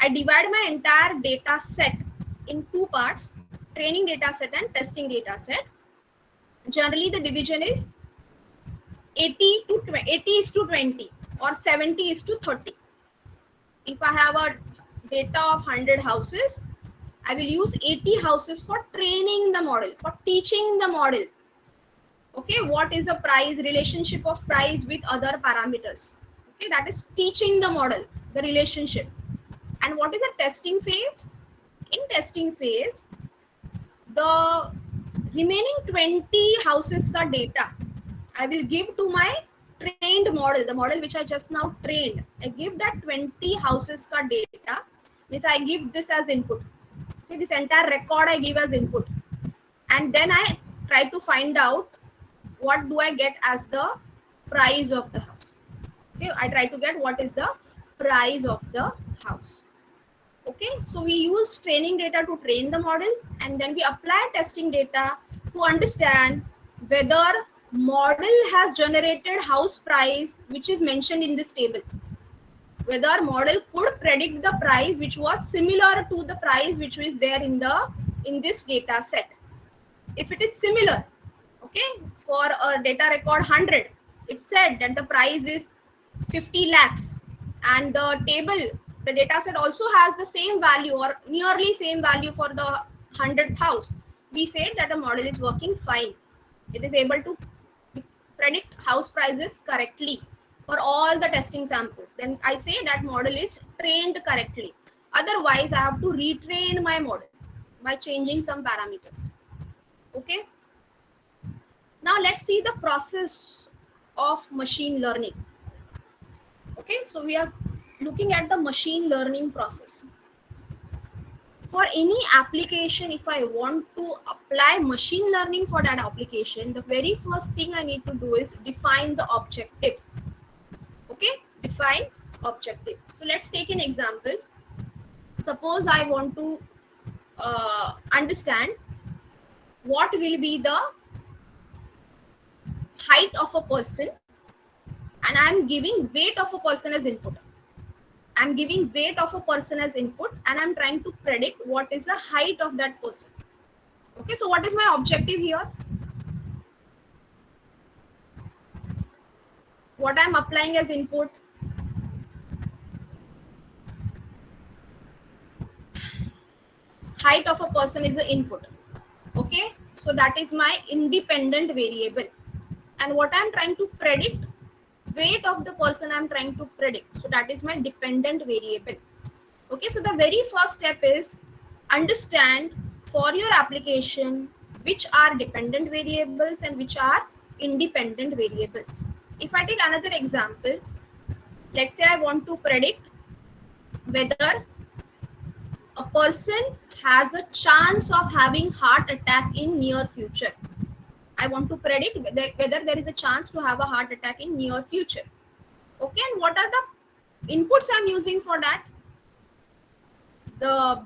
I divide my entire data set in two parts: training data set and testing data set. Generally, the division is 80 is to 20 or 70 is to 30. If I have a data of 100 houses, I will use 80 houses for training the model, for teaching the model. Okay, what is the price, relationship of price with other parameters? Okay, that is teaching the model, the relationship. And what is a testing phase? In testing phase, the remaining 20 houses ka data I will give to my trained model, the model which I just now trained. I give that 20 houses ka data, means I give this as input. Okay, this entire record I give as input, and then I try to find out what do I get as the price of the house. Okay, I try to get what is the price of the house. Okay, so we use training data to train the model, and then we apply testing data to understand whether model has generated house price which is mentioned in this table, whether model could predict the price which was similar to the price which is there in this data set. If it is similar, okay, for a data record 100, it said that the price is 50 lakhs, and the table, the data set also has the same value or nearly same value for the 100th house. We said that the model is working fine. It is able to predict house prices correctly for all the testing samples. Then I say that model is trained correctly. Otherwise, I have to retrain my model by changing some parameters. Okay. Now let's see the process of machine learning. Okay, so we are looking at the machine learning process. For any application, if I want to apply machine learning for that application, the very first thing I need to do is define the objective. Okay, define objective. So let's take an example. Suppose I want to understand what will be the height of a person, and I'm giving weight of a person as input. I'm giving weight of a person as input, and I'm trying to predict what is the height of that person. Okay, so what is my objective here? What I'm applying as input? Height of a person is the input. Okay, so that is my independent variable. And what I'm trying to predict? Weight of the person I'm trying to predict. So that is my dependent variable. Okay, so the very first step is understand for your application which are dependent variables and which are independent variables. If I take another example, let's say I want to predict whether a person has a chance of having heart attack in near future. I want to predict whether there is a chance to have a heart attack in near future. Okay, and what are the inputs I'm using for that? The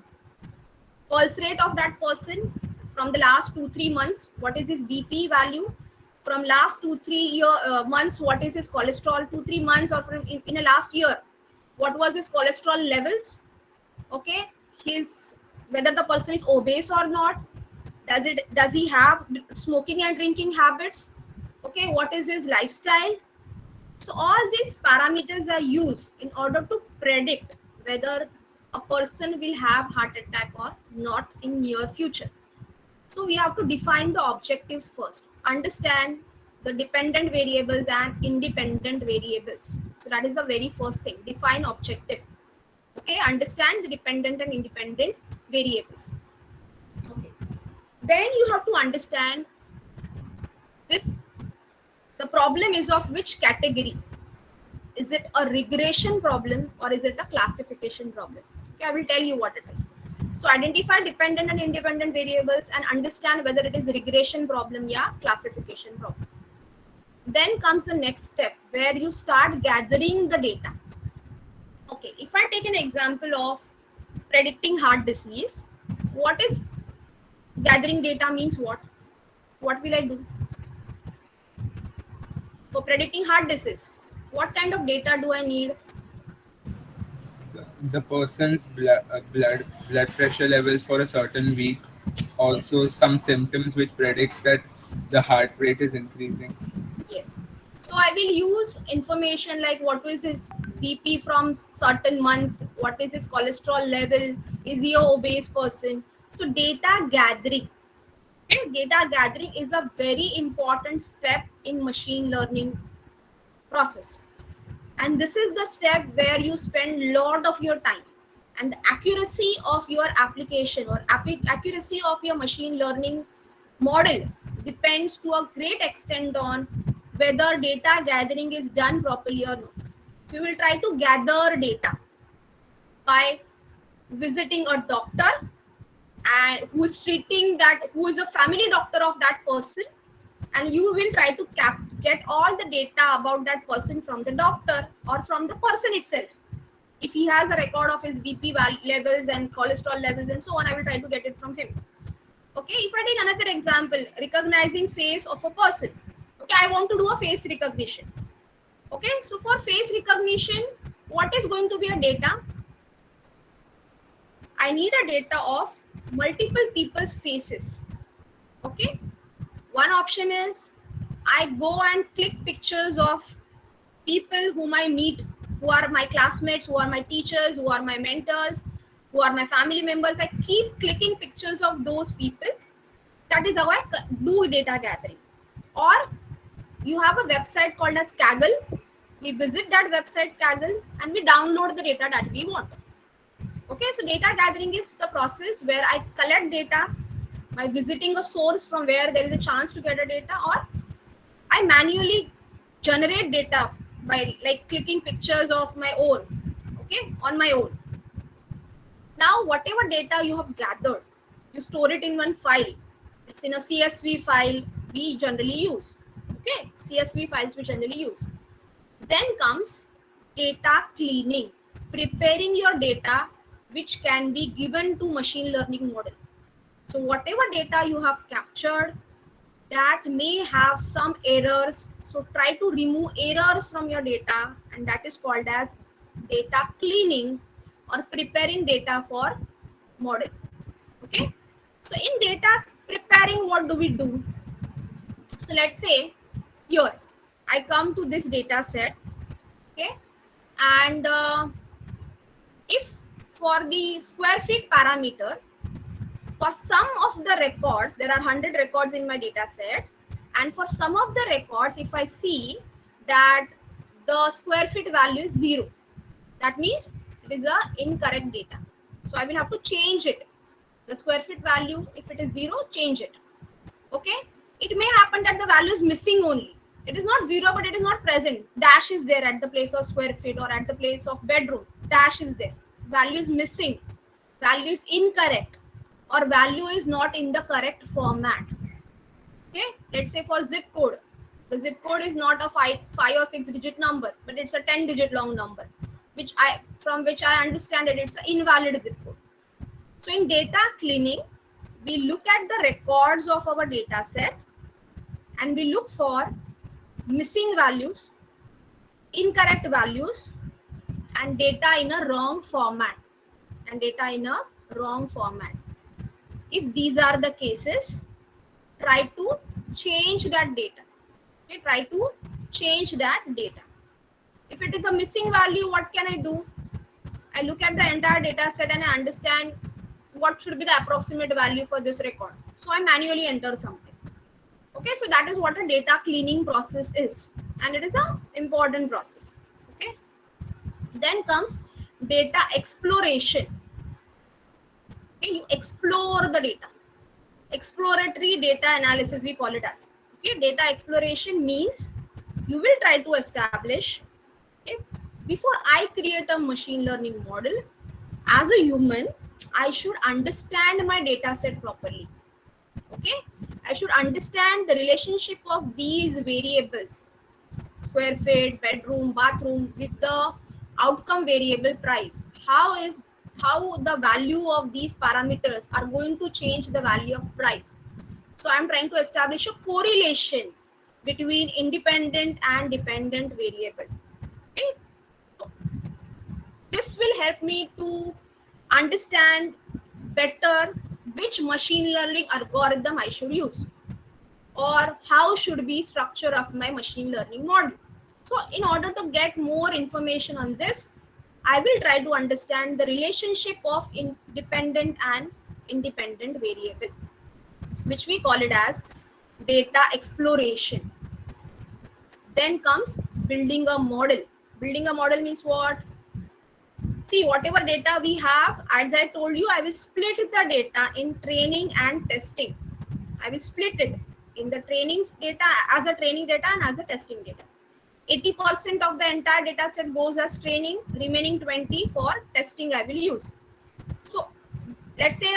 pulse rate of that person from the last 2-3 months. What is his BP value? from last 2 3 months, what is his cholesterol, 2 3 months, or from in a last year, what was his cholesterol levels. Okay, his, whether the person is obese or not, does he have smoking and drinking habits, okay, what is his lifestyle. So all these parameters are used in order to predict whether a person will have heart attack or not in near future. So we have to define the objectives first, understand the dependent variables and independent variables. So that is the very first thing, define objective. Okay, understand the dependent and independent variables. Okay, then you have to understand this, the problem is of which category. Is it a regression problem or is it a classification problem? Okay, I will tell you what it is. So identify dependent and independent variables and understand whether it is regression problem or classification problem. Then comes the next step where you start gathering the data. Okay, if I take an example of predicting heart disease, what is gathering data means what? What will I do? For predicting heart disease, what kind of data do I need? The person's blood pressure levels for a certain week, also some symptoms which predict that the heart rate is increasing. Yes. So I will use information like what is his BP from certain months, what is his cholesterol level, is he a obese person. So data gathering. Okay? Data gathering is a very important step in machine learning process. And this is the step where you spend a lot of your time, and the accuracy of your application or accuracy of your machine learning model depends to a great extent on whether data gathering is done properly or not. So you will try to gather data by visiting a doctor and who is treating that, who is a family doctor of that person, and you will try to get all the data about that person from the doctor or from the person itself. If he has a record of his BP levels and cholesterol levels and so on, I will try to get it from him. Okay, if I take another example, recognizing face of a person. Okay, I want to do a face recognition. Okay, so for face recognition, what is going to be a data? I need a data of multiple people's faces. Okay, one option is I go and click pictures of people whom I meet, who are my classmates, who are my teachers, who are my mentors, who are my family members. I keep clicking pictures of those people. That is how I do data gathering. Or you have a website called as Kaggle. We visit that website Kaggle and we download the data that we want. Okay, so data gathering is the process where I collect data by visiting a source from where there is a chance to get a data, or I manually generate data by like clicking pictures of my own, okay, on my own. Now, whatever data you have gathered, you store it in one file. It's in a CSV file we generally use. Okay, CSV files we generally use. Then comes data cleaning, preparing your data which can be given to machine learning model. So whatever data you have captured, that may have some errors. So try to remove errors from your data, and that is called as data cleaning or preparing data for model. Okay. So in data preparing, what do we do? So let's say here I come to this data set. Okay. And if for the square feet parameter, for some of the records, there are 100 records in my data set, and for some of the records, if I see that the square feet value is 0, that means it is a incorrect data. So I will have to change it. The square feet value, if it is 0, change it. Okay, it may happen that the value is missing only. It is not 0, but it is not present. Dash is there at the place of square feet or at the place of bedroom. Dash is there. Value is missing. Value is incorrect, or value is not in the correct format. Okay, let's say for zip code, the zip code is not a 5 or 6 digit number, but it's a 10 digit long number, from which I understand that it's an invalid zip code. So in data cleaning, we look at the records of our data set and we look for missing values, incorrect values, and data in a wrong format. If these are the cases, try to change that data. Okay, try to change that data. If it is a missing value, what can I do? I look at the entire data set and I understand what should be the approximate value for this record. So I manually enter something. Okay, so that is what a data cleaning process is, and it is an important process. Okay, then comes data exploration. Okay, you explore the data. Exploratory data analysis, we call it as. Okay, data exploration means you will try to establish, okay, before I create a machine learning model, as a human, I should understand my data set properly. Okay, I should understand the relationship of these variables, square feet, bedroom, bathroom, with the outcome variable price. How the value of these parameters are going to change the value of price. So I'm trying to establish a correlation between independent and dependent variable. Okay, so this will help me to understand better which machine learning algorithm I should use, or how should be structure of my machine learning model. So in order to get more information on this, I will try to understand the relationship of independent and independent variable, which we call it as data exploration. Then comes building a model. Building a model means what? See, whatever data we have, as I told you, I will split the data in training and testing. I will split it in the training data as a training data and as a testing data. 80% of the entire data set goes as training, remaining 20 for testing I will use. So let's say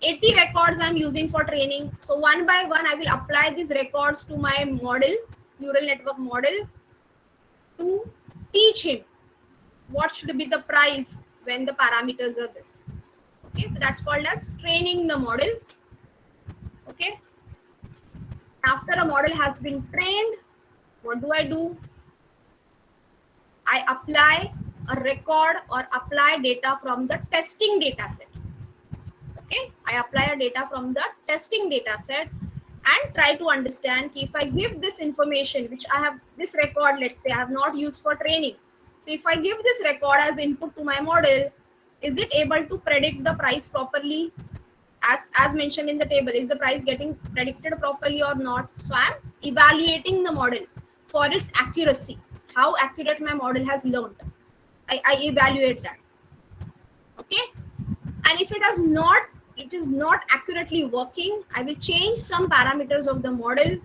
80 records I'm using for training. So one by one, I will apply these records to my model, neural network model, to teach him what should be the price when the parameters are this. Okay, so that's called as training the model. Okay, after a model has been trained, what do? I apply a record or apply data from the testing data set. Okay, I apply a data from the testing data set and try to understand if I give this information, which I have this record, let's say I have not used for training. So if I give this record as input to my model, is it able to predict the price properly? As mentioned in the table, is the price getting predicted properly or not? So I'm evaluating the model for its accuracy, how accurate my model has learned. I evaluate that. Okay, and if it is not accurately working, I will change some parameters of the model.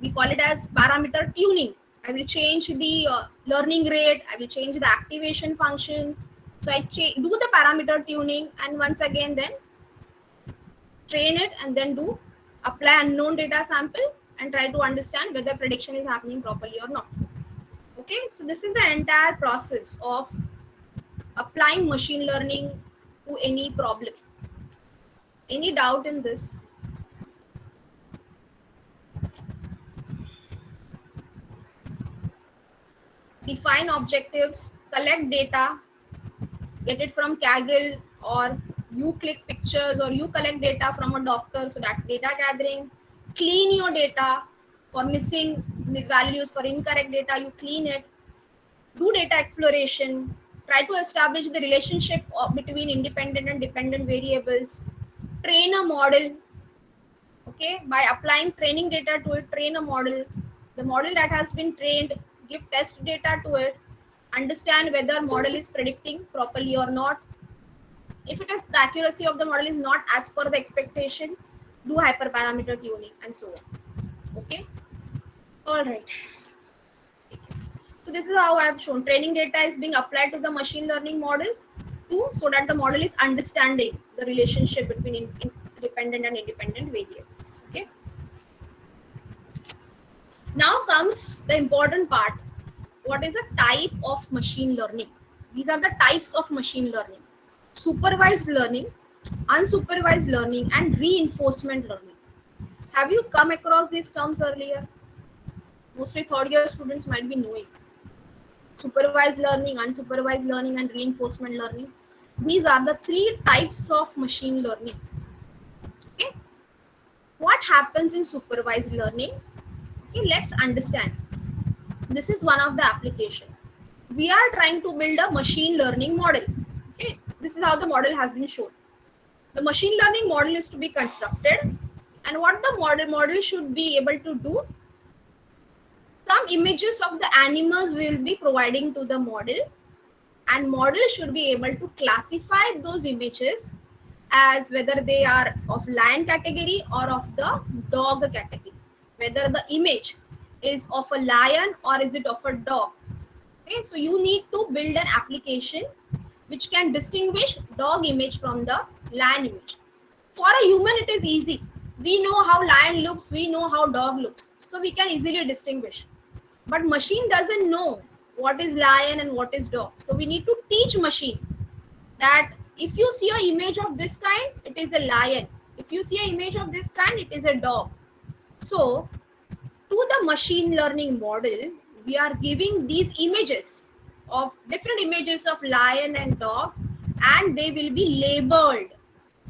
We call it as parameter tuning. I will change the learning rate, I will change the activation function. So I do the parameter tuning, and once again then train it, and then do apply unknown data sample and try to understand whether prediction is happening properly or not. Okay, so this is the entire process of applying machine learning to any problem. Any doubt in this? Define objectives, collect data, get it from Kaggle, or you click pictures, or you collect data from a doctor. So that's data gathering. Clean your data for missing values, for incorrect data, you clean it. Do data exploration. Try to establish the relationship between independent and dependent variables. Train a model. Okay, by applying training data to it, train a model. The model that has been trained, give test data to it, understand whether model is predicting properly or not. If it is the accuracy of the model is not as per the expectation, do hyperparameter tuning and so on. Okay, all right. So this is how I have shown training data is being applied to the machine learning model so that the model is understanding the relationship between independent and independent variables. Okay. Now comes the important part. What is a type of machine learning? These are the types of machine learning: supervised learning, unsupervised learning, and reinforcement learning. Have you come across these terms earlier? Mostly third year students might be knowing. Supervised learning, unsupervised learning, and reinforcement learning. These are the three types of machine learning. Okay, what happens in supervised learning? Okay, let's understand. This is one of the application. We are trying to build a machine learning model. Okay, this is how the model has been shown. The machine learning model is to be constructed, and what the model should be able to do, some images of the animals will be providing to the model, and model should be able to classify those images as whether they are of lion category or of the dog category, whether the image is of a lion or is it of a dog. Okay, so you need to build an application which can distinguish dog image from the lion image. For a human it is easy. We know how lion looks, we know how dog looks, so we can easily distinguish. But machine doesn't know what is lion and what is dog, so we need to teach machine that if you see an image of this kind, it is a lion. If you see an image of this kind, it is a dog. So to the machine learning model, we are giving these images of different images of lion and dog, and they will be labeled.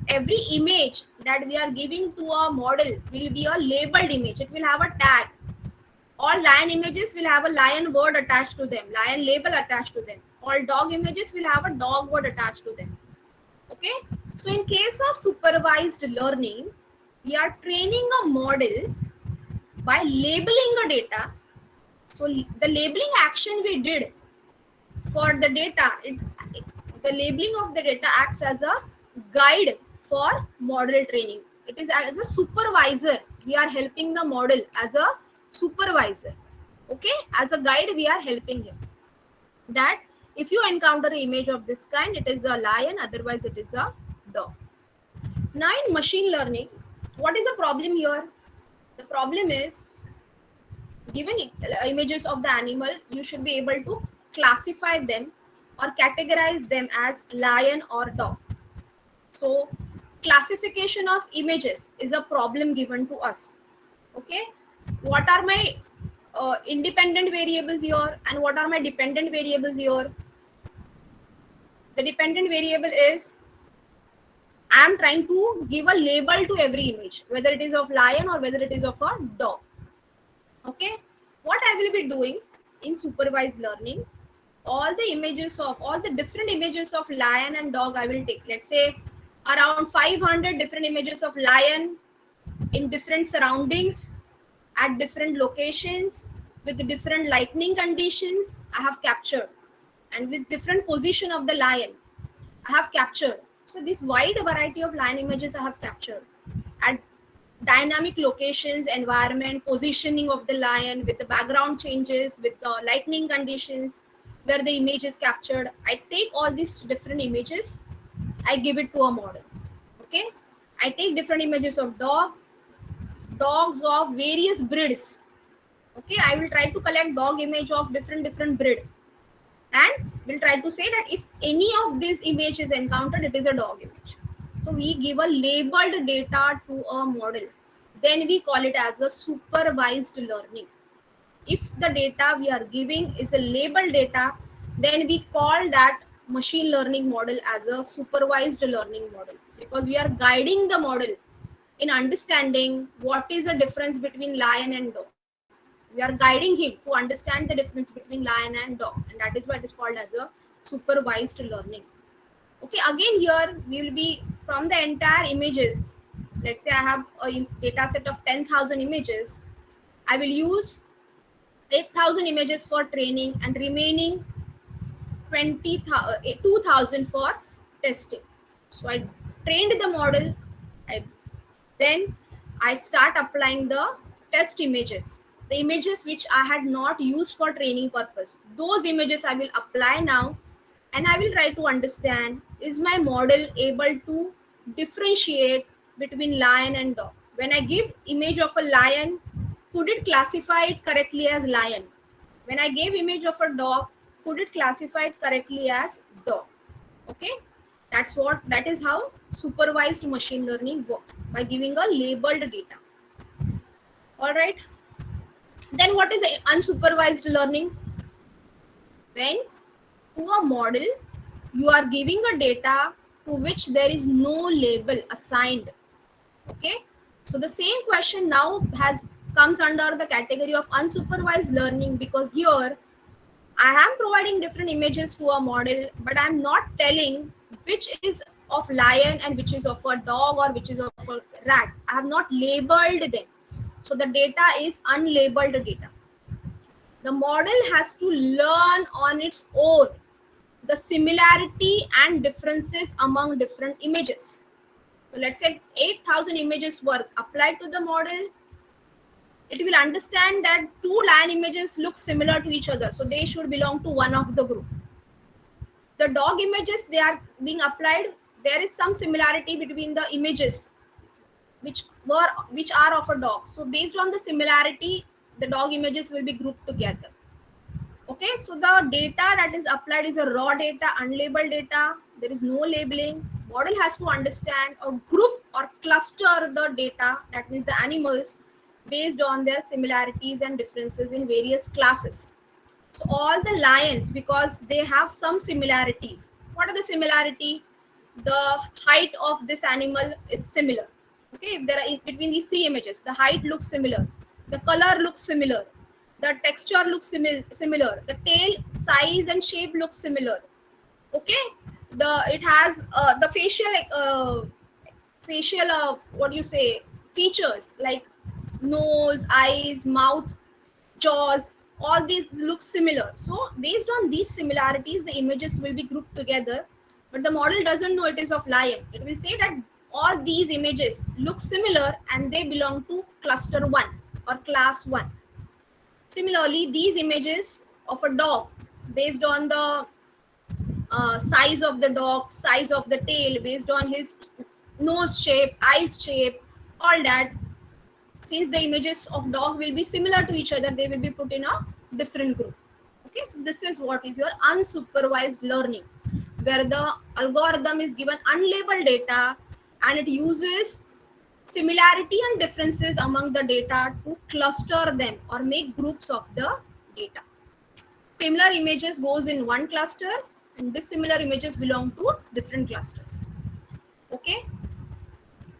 Every image that we are giving to a model will be a labeled image. It will have a tag. All lion images will have a lion word attached to them, lion label attached to them. All dog images will have a dog word attached to them. Okay, so in case of supervised learning, we are training a model by labeling a data. So the labeling action we did for the data is, the labeling of the data acts as a guide for model training. It is as a supervisor. We are helping the model as a supervisor. Okay, as a guide we are helping him. That if you encounter an image of this kind, it is a lion, otherwise it is a dog. Now in machine learning, what is the problem here? The problem is, given images of the animal, you should be able to classify them or categorize them as lion or dog. So classification of images is a problem given to us. Okay, what are my independent variables here and what are my dependent variables here? The dependent variable is, I am trying to give a label to every image, whether it is of lion or whether it is of a dog. Okay, what I will be doing in supervised learning, all the different images of lion and dog I will take. Let's say around 500 different images of lion in different surroundings at different locations with different lighting conditions I have captured, and with different position of the lion I have captured. So this wide variety of lion images I have captured at dynamic locations, environment, positioning of the lion with the background changes, with the lighting conditions where the image is captured. I take all these different images, I give it to a model. Okay, I take different images of dogs of various breeds. Okay, I will try to collect dog image of different breed, and we'll try to say that if any of these image is encountered, it is a dog image. So we give a labeled data to a model, then we call it as a supervised learning. If the data we are giving is a labeled data, then we call that machine learning model as a supervised learning model, because we are guiding the model in understanding what is the difference between lion and dog. We are guiding him to understand the difference between lion and dog, and that is why it is called as a supervised learning. Okay, again here we will be from the entire images. Let's say I have a data set of 10,000 images. I will use 8,000 images for training and remaining 2,000 for testing. So I trained the model. Then I start applying the test images. The images which I had not used for training purpose. Those images I will apply now, and I will try to understand, is my model able to differentiate between lion and dog? When I give image of a lion, could it classify it correctly as lion? When I gave image of a dog, could it classify it correctly as dog? Okay, that is how supervised machine learning works, by giving a labeled data. All right. Then what is unsupervised learning? When to a model you are giving a data to which there is no label assigned. Okay, so the same question now has comes under the category of unsupervised learning, because here I am providing different images to a model, but I'm not telling which is of lion and which is of a dog or which is of a rat. I have not labeled them. So the data is unlabeled data. The model has to learn on its own the similarity and differences among different images. So let's say 8,000 images were applied to the model. It will understand that two lion images look similar to each other, so they should belong to one of the group. The dog images, they are being applied, there is some similarity between the images which are of a dog. So based on the similarity, the dog images will be grouped together. Okay, so the data that is applied is a raw data, unlabeled data. There is no labeling. Model has to understand or group or cluster the data, that means the animals, based on their similarities and differences in various classes. So all the lions, because they have some similarities. What are the similarity? The height of this animal is similar. Okay, if there are between these three images, the height looks similar, the color looks similar, the texture looks similar, the tail size and shape looks similar. Okay, it has the facial what do you say, features like nose, eyes, mouth, jaws, all these look similar. So based on these similarities, the images will be grouped together, but the model doesn't know it is of lion. It will say that all these images look similar and they belong to cluster 1 or class 1. Similarly, these images of a dog, based on the size of the dog, size of the tail, based on his nose shape, eyes shape, all that, since the images of dog will be similar to each other, they will be put in a different group. Okay, so this is what is your unsupervised learning, where the algorithm is given unlabeled data and it uses similarity and differences among the data to cluster them or make groups of the data. Similar images goes in one cluster and dissimilar images belong to different clusters. Okay,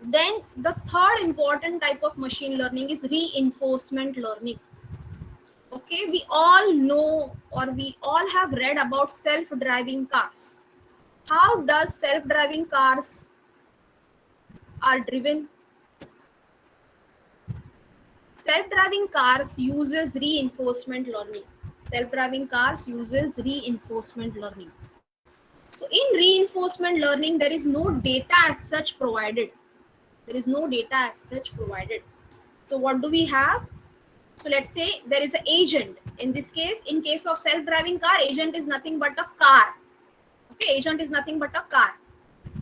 then the third important type of machine learning is reinforcement learning. Okay, we all know or we all have read about self-driving cars. How does self-driving cars are driven? Self-driving cars uses reinforcement learning. Self-driving cars uses reinforcement learning. So in reinforcement learning, there is no data as such provided. There is no data as such provided. So what do we have? So let's say there is an agent. In this case, in case of self-driving car, agent is nothing but a car. Okay, agent is nothing but a car.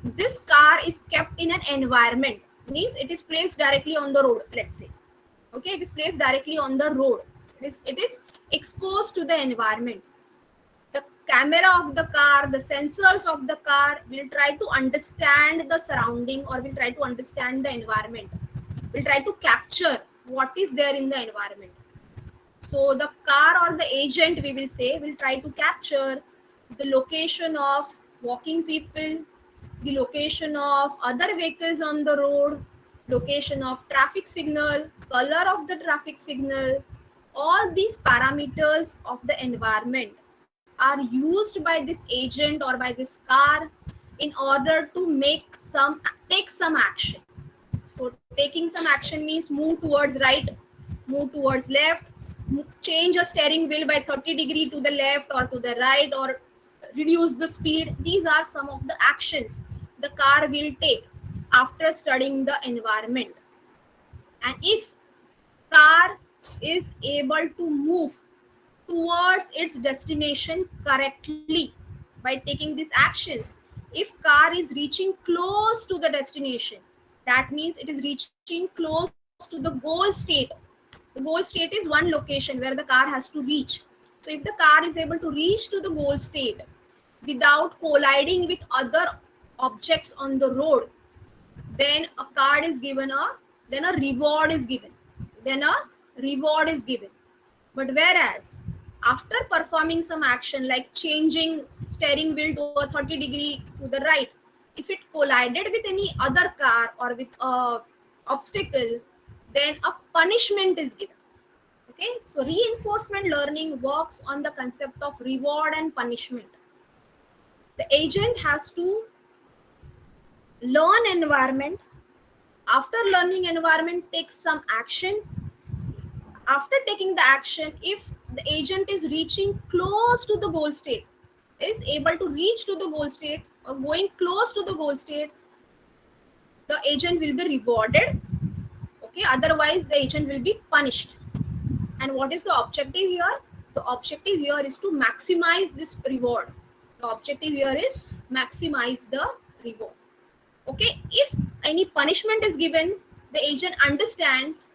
This car is kept in an environment, means it is placed directly on the road, let's say. Okay, it is placed directly on the road. It is exposed to the environment. The camera of the car, the sensors of the car will try to understand the surrounding or will try to understand the environment, will try to capture what is there in the environment. So the car or the agent, we will say, will try to capture the location of walking people, the location of other vehicles on the road, location of traffic signal, color of the traffic signal. All these parameters of the environment are used by this agent or by this car in order to take some action. So taking some action means move towards right, move towards left, change a steering wheel by 30 degrees to the left or to the right, or reduce the speed. These are some of the actions the car will take after studying the environment. And if car is able to move towards its destination correctly by taking these actions, if car is reaching close to the destination, that means it is reaching close to the goal state. The goal state is one location where the car has to reach. So if the car is able to reach to the goal state without colliding with other objects on the road, then a card is given, then a reward is given. then a reward is given. But whereas after performing some action like changing steering wheel to a 30-degree to the right, if it collided with any other car or with a obstacle, then a punishment is given. Okay, so reinforcement learning works on the concept of reward and punishment. The agent has to learn environment. After learning environment, takes some action. After taking the action, if the agent is reaching close to the goal state, is able to reach to the goal state or going close to the goal state, the agent will be rewarded. Okay, otherwise the agent will be punished. And what is the objective here? The objective here is to maximize this reward. The objective here is maximize the reward. Okay, if any punishment is given, the agent understands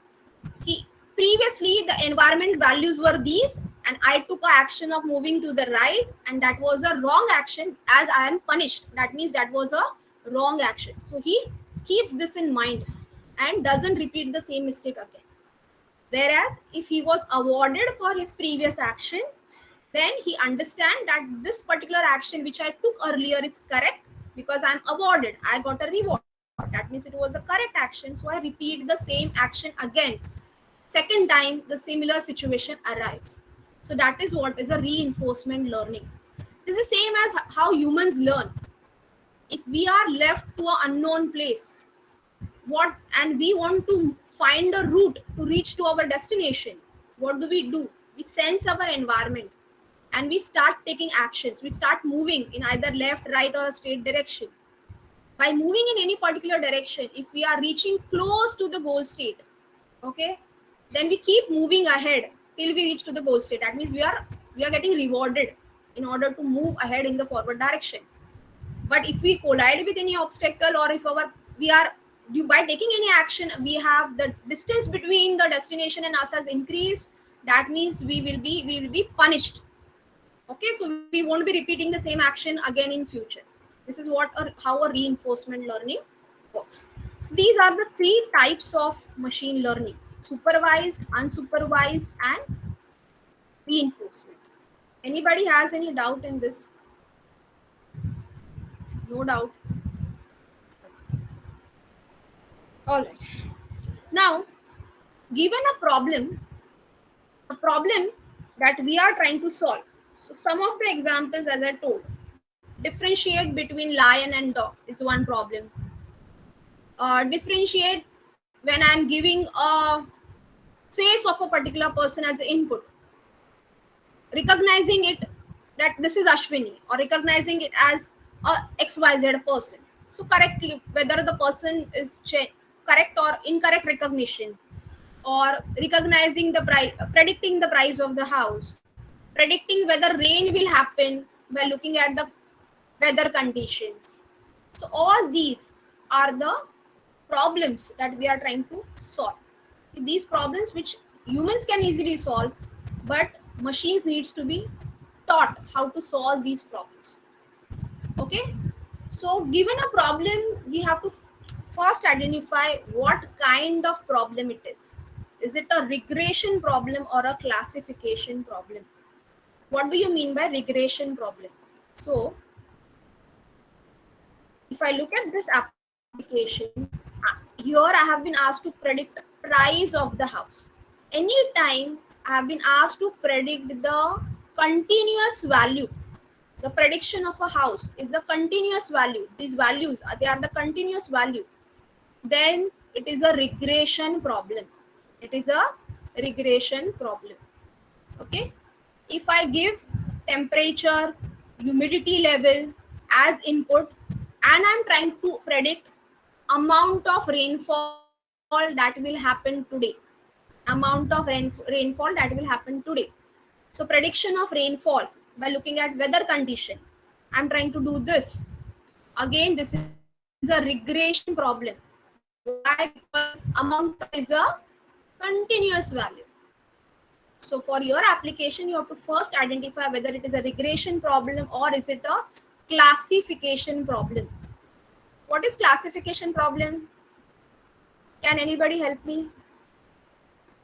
ki previously the environment values were these and I took a action of moving to the right and that was a wrong action. As I am punished, that means that was a wrong action. So he keeps this in mind and doesn't repeat the same mistake again. Whereas if he was awarded for his previous action, then he understands that this particular action which I took earlier is correct because I'm awarded. I got a reward. That means it was a correct action. So I repeat the same action again. Second time, the similar situation arrives. So that is what is a reinforcement learning. This is same as how humans learn. If we are left to an unknown place, what and we want to find a route to reach to our destination, what do? We sense our environment and we start taking actions. We start moving in either left, right, or a straight direction. By moving in any particular direction, if we are reaching close to the goal state, okay, then we keep moving ahead till we reach to the goal state. That means we are getting rewarded in order to move ahead in the forward direction. But if we collide with any obstacle or if by taking any action, we have the distance between the destination and us has increased, that means we will be punished. Okay, so we won't be repeating the same action again in future. This is how a reinforcement learning works. So these are the three types of machine learning: supervised, unsupervised, and reinforcement. Anybody has any doubt in this? No doubt. All right. Now, given a problem that we are trying to solve. So some of the examples, as I told, differentiate between lion and dog is one problem. Differentiate when I'm giving a face of a particular person as an input, recognizing it that this is Ashwini or recognizing it as a XYZ person. So correctly, whether the person is correct or incorrect recognition, or recognizing the price, predicting the price of the house, predicting whether rain will happen by looking at the weather conditions. So all these are the problems that we are trying to solve. These problems which humans can easily solve, but machines needs to be taught how to solve these problems. Okay, so given a problem, we have to first identify what kind of problem it is. Is it a regression problem or a classification problem? What do you mean by regression problem? So if I look at this application, here I have been asked to predict price of the house. Anytime I have been asked to predict the continuous value, the prediction of a house is a continuous value. These values they are the continuous value. Then it is a regression problem. It is a regression problem. Okay. If I give temperature, humidity level as input, and I'm trying to predict amount of rainfall that will happen today, amount of rainfall that will happen today. So prediction of rainfall by looking at weather condition, I'm trying to do this. Again, this is a regression problem. Why? Because amount is a continuous value. So for your application, you have to first identify whether it is a regression problem or is it a classification problem. What is classification problem? Can anybody help me?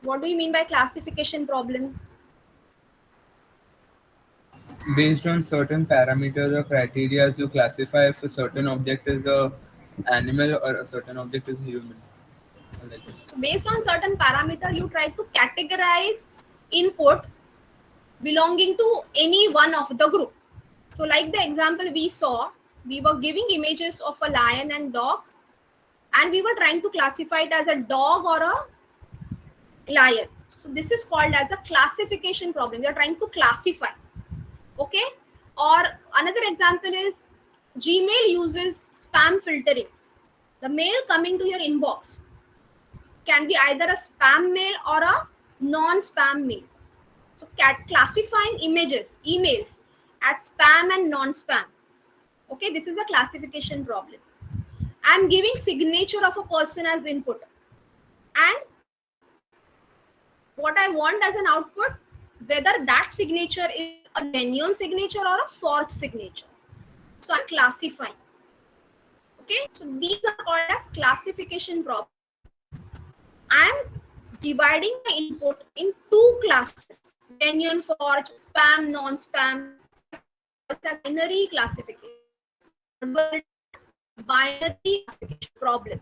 What do you mean by classification problem? Based on certain parameters or criteria, you classify if a certain object is a animal or a certain object is human. Like that. So based on certain parameter, you try to categorize input belonging to any one of the group. So like the example we saw, we were giving images of a lion and dog, and we were trying to classify it as a dog or a lion. So this is called as a classification problem. We are trying to classify. Okay. Or another example is Gmail uses spam filtering. The mail coming to your inbox can be either a spam mail or a non-spam mail. So classifying emails as spam and non-spam. Okay, this is a classification problem. I'm giving signature of a person as input, and what I want as an output, whether that signature is a genuine signature or a forged signature. So I'm classifying. Okay, so these are called as classification problem. I'm dividing my input in two classes: genuine, forged, spam, non-spam. It's a binary classification. Binary classification problem.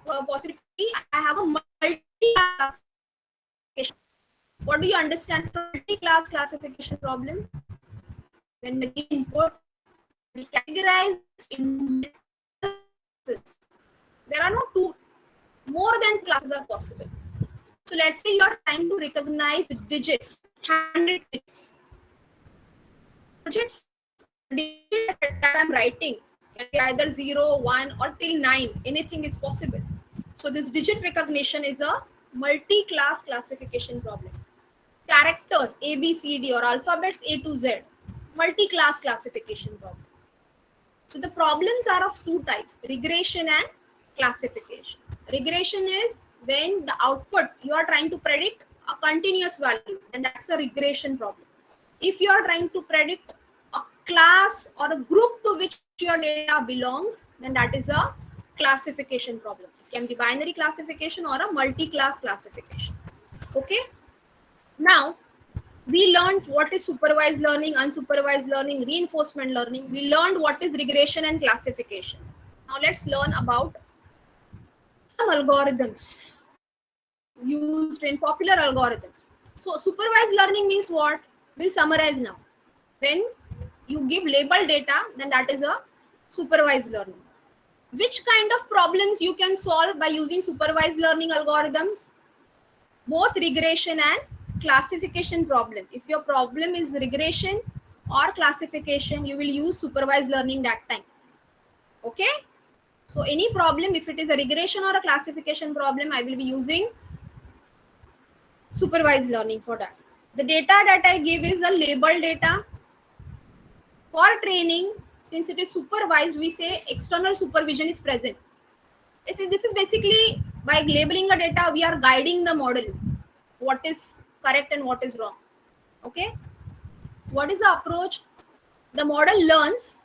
Possibly, I have a multi-class classification. What do you understand from multi-class classification problem? When the input we categorize in classes, there are no two, more than classes are possible. So let's say you are trying to recognize digits, 100 digits. Digits that I'm writing can be either 0, 1 or till 9. Anything is possible. So this digit recognition is a multi-class classification problem. Characters A, B, C, D or alphabets A to Z, multi-class classification problem. So the problems are of two types: regression and classification. Regression is when the output you are trying to predict a continuous value, and that's a regression problem. If you are trying to predict a class or a group to which your data belongs, then that is a classification problem. It can be binary classification or a multi-class classification. Okay. Now, we learned what is supervised learning, unsupervised learning, reinforcement learning. We learned what is regression and classification. Now let's learn about some algorithms used in popular algorithms. So supervised learning means what? We'll summarize now. When you give labeled data, then that is a supervised learning. Which kind of problems you can solve by using supervised learning algorithms? Both regression and classification problem. If your problem is regression or classification, you will use supervised learning that time. Okay. So any problem, if it is a regression or a classification problem, I will be using supervised learning for that. The data that I give is a labeled data. For training, since it is supervised, we say external supervision is present. This is basically by labeling a data, we are guiding the model what is correct and what is wrong. Okay. What is the approach? The model learns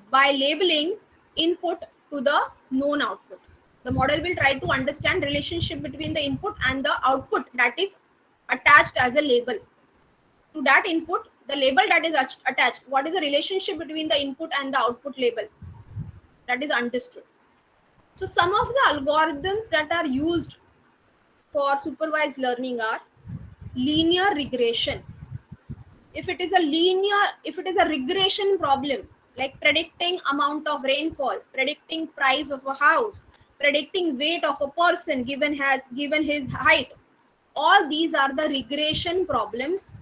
by labeling input to the known output. The model will try to understand relationship between the input and the output that is attached as a label. To that input, the label that is attached, what is the relationship between the input and the output label? That is understood. So some of the algorithms that are used for supervised learning are linear regression. If it is a regression problem, like predicting amount of rainfall, predicting price of a house, predicting weight of a person given his height, all these are the regression problems.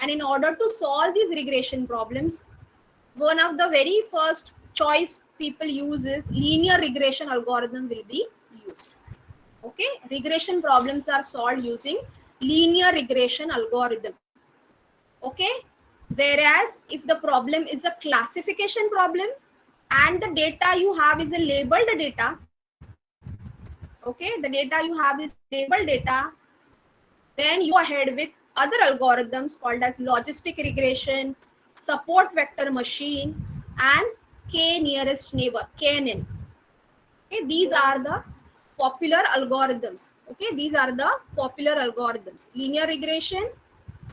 And in order to solve these regression problems, one of the very first choice people use is linear regression algorithm will be used. Okay, regression problems are solved using linear regression algorithm. Okay, whereas if the problem is a classification problem and the data you have is a labeled data, okay, the data you have is labeled data, then you go ahead with other algorithms called as logistic regression, support vector machine, and k nearest neighbor, KNN. Okay, these are the popular algorithms. Okay, these are the popular algorithms: linear regression,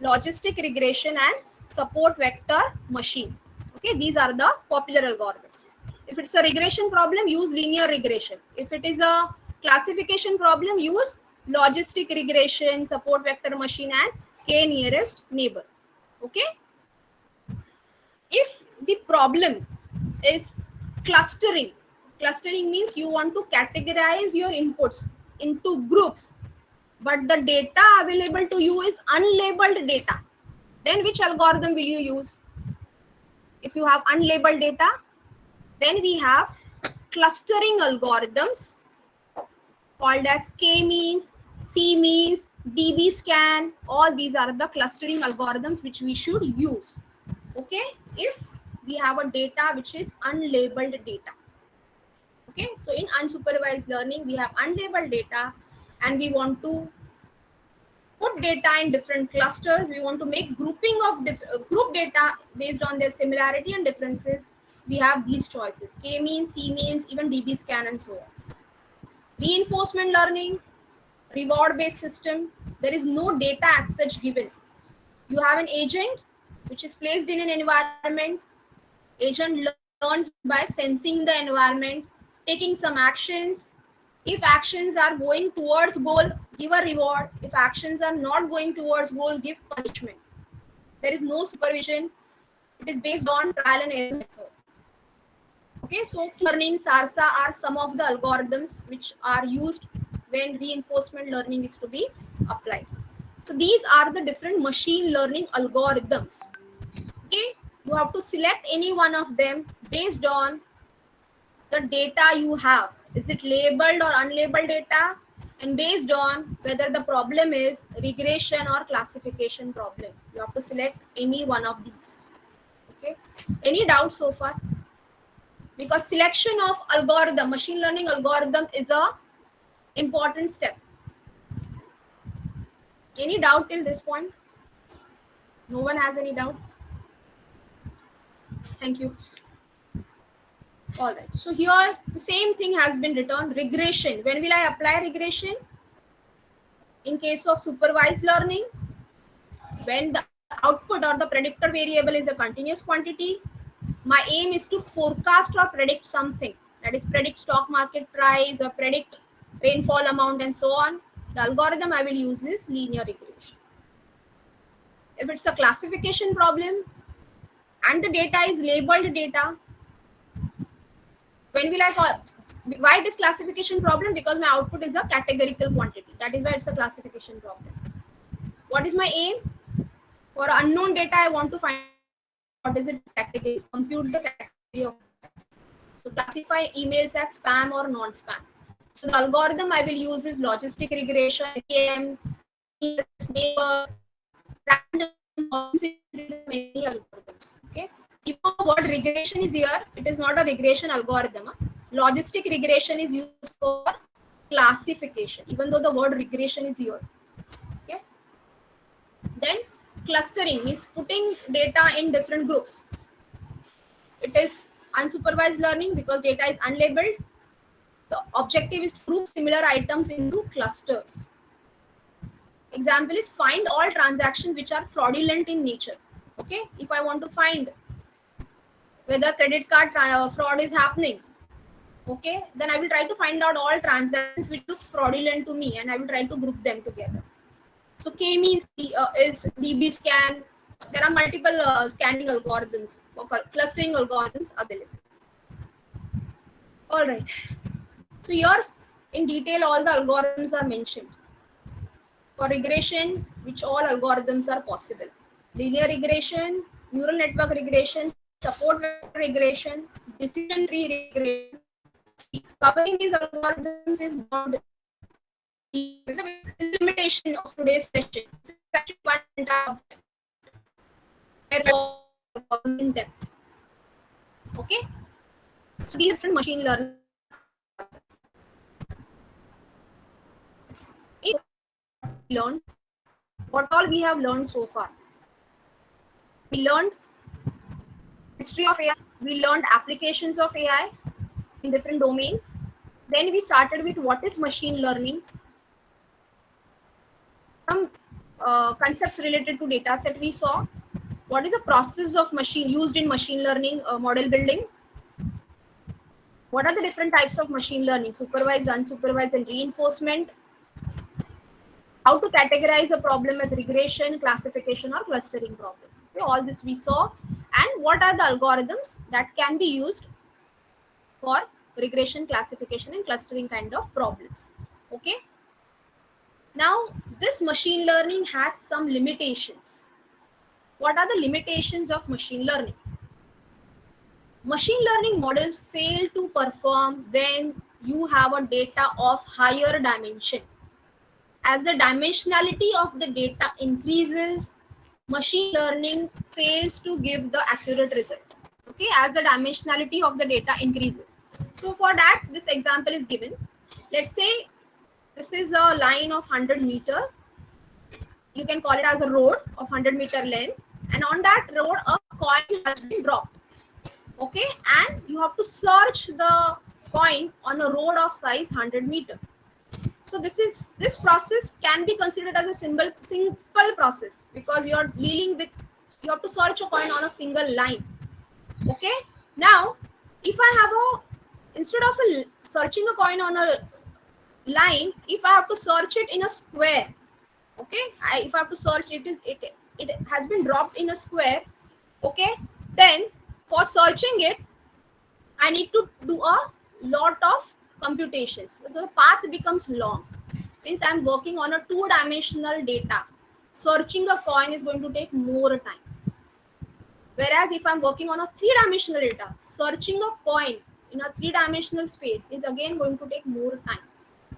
logistic regression, and support vector machine. Okay, these are the popular algorithms. If it's a regression problem, use linear regression. If it is a classification problem, use logistic regression, support vector machine, and k nearest neighbor. Okay, if the problem is clustering, clustering means you want to categorize your inputs into groups, but the data available to you is unlabeled data, then which algorithm will you use? If you have unlabeled data, then we have clustering algorithms called as k-means, c-means, db-scan. All these are the clustering algorithms which we should use. Okay, if we have a data which is unlabeled data. Okay, so in unsupervised learning, we have unlabeled data and we want to put data in different clusters. We want to make grouping of group data based on their similarity and differences. We have these choices: k-means, c-means, even db-scan, and so on. Reinforcement learning, reward-based system. There is no data as such given. You have an agent which is placed in an environment. Agent learns by sensing the environment, taking some actions. If actions are going towards goal, give a reward. If actions are not going towards goal, give punishment. There is no supervision. It is based on trial and error method. Okay, so learning, SARSA are some of the algorithms which are used when reinforcement learning is to be applied. So these are the different machine learning algorithms. Okay, you have to select any one of them based on the data you have. Is it labeled or unlabeled data? And based on whether the problem is regression or classification problem. You have to select any one of these. Okay. Any doubts so far? Because selection of algorithm, machine learning algorithm is a important step. Any doubt till this point? No one has any doubt? Thank you. All right. So here the same thing has been written. Regression. When will I apply regression? In case of supervised learning, when the output or the predictor variable is a continuous quantity, my aim is to forecast or predict something. That is, predict stock market price or predict rainfall amount and so on. The algorithm I will use is linear regression. If it's a classification problem and the data is labeled data, when will I call? Why it is classification problem? Because my output is a categorical quantity. That is why it's a classification problem. What is my aim? For unknown data, I want to find what is it category, compute the category of. So classify emails as spam or non-spam. So the algorithm I will use is logistic regression, KM, neighbor, random, many algorithms. Okay. Even though the word regression is here, it is not a regression algorithm. Logistic regression is used for classification, even though the word regression is here. Okay. Then clustering means putting data in different groups. It is unsupervised learning because data is unlabeled. The objective is to group similar items into clusters. Example is find all transactions which are fraudulent in nature. Okay, if I want to find whether credit card fraud is happening, okay, then I will try to find out all transactions which looks fraudulent to me and I will try to group them together. So K means is DB scan. There are multiple scanning algorithms for clustering algorithms available. All right. So here in detail all the algorithms are mentioned. For regression, which all algorithms are possible: linear regression, neural network regression, support vector regression, decision tree regression. Covering these algorithms is beyond the limitation of today's session. This is actually one entire object. In depth. Okay. So these different machine learning. Learned what all we have learned so far. We learned history of AI. We learned applications of AI in different domains. Then we started with what is machine learning. some concepts related to data set we saw. What is the process of machine used in machine learning model building? What are the different types of machine learning? Supervised, unsupervised, and reinforcement. How to categorize a problem as regression, classification, or clustering problem. Okay, all this we saw. And what are the algorithms that can be used for regression, classification, and clustering kind of problems. Okay. Now, this machine learning had some limitations. What are the limitations of machine learning? Machine learning models fail to perform when you have a data of higher dimension. As the dimensionality of the data increases, machine learning fails to give the accurate result. Okay, as the dimensionality of the data increases. So for that, this example is given. Let's say this is a line of 100 meter. You can call it as a road of 100 meter length, and on that road a coin has been dropped. Okay, and you have to search the coin on a road of size 100 meter. So this process can be considered as a simple process, because you are dealing with, you have to search a coin on a single line. Okay, now if I have instead of searching a coin on a line, if I have to search it in a square, okay, if I have to search it has been dropped in a square. Okay, then for searching it I need to do a lot of computations. So the path becomes long. Since I'm working on a two-dimensional data, searching a coin is going to take more time. Whereas if I'm working on a three-dimensional data, searching a coin in a three-dimensional space is again going to take more time.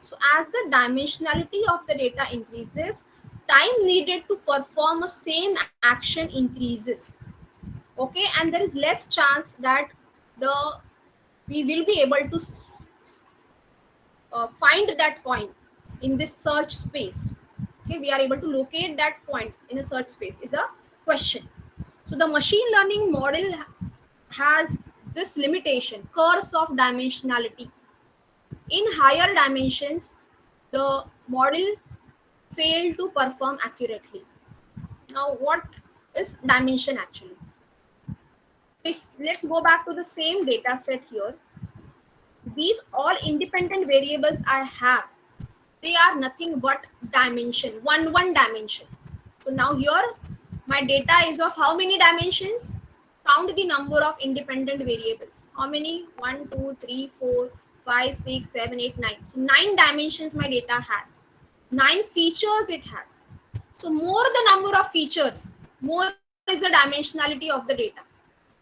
So as the dimensionality of the data increases, time needed to perform a same action increases. Okay, and there is less chance that the we will be able to find that coin in this search space. Okay, we are able to locate that point in a search space is a question. So the machine learning model has this limitation, curse of dimensionality. In higher dimensions, the model failed to perform accurately. Now, what is dimension actually? If let's go back to the same data set here. These all independent variables I have, they are nothing but dimension, one dimension. So now here my data is of how many dimensions? Count the number of independent variables. How many? 1, 2, 3, 4, 5, 6, 7, 8, 9. So 9 dimensions my data has. 9 features it has. So more the number of features, more is the dimensionality of the data.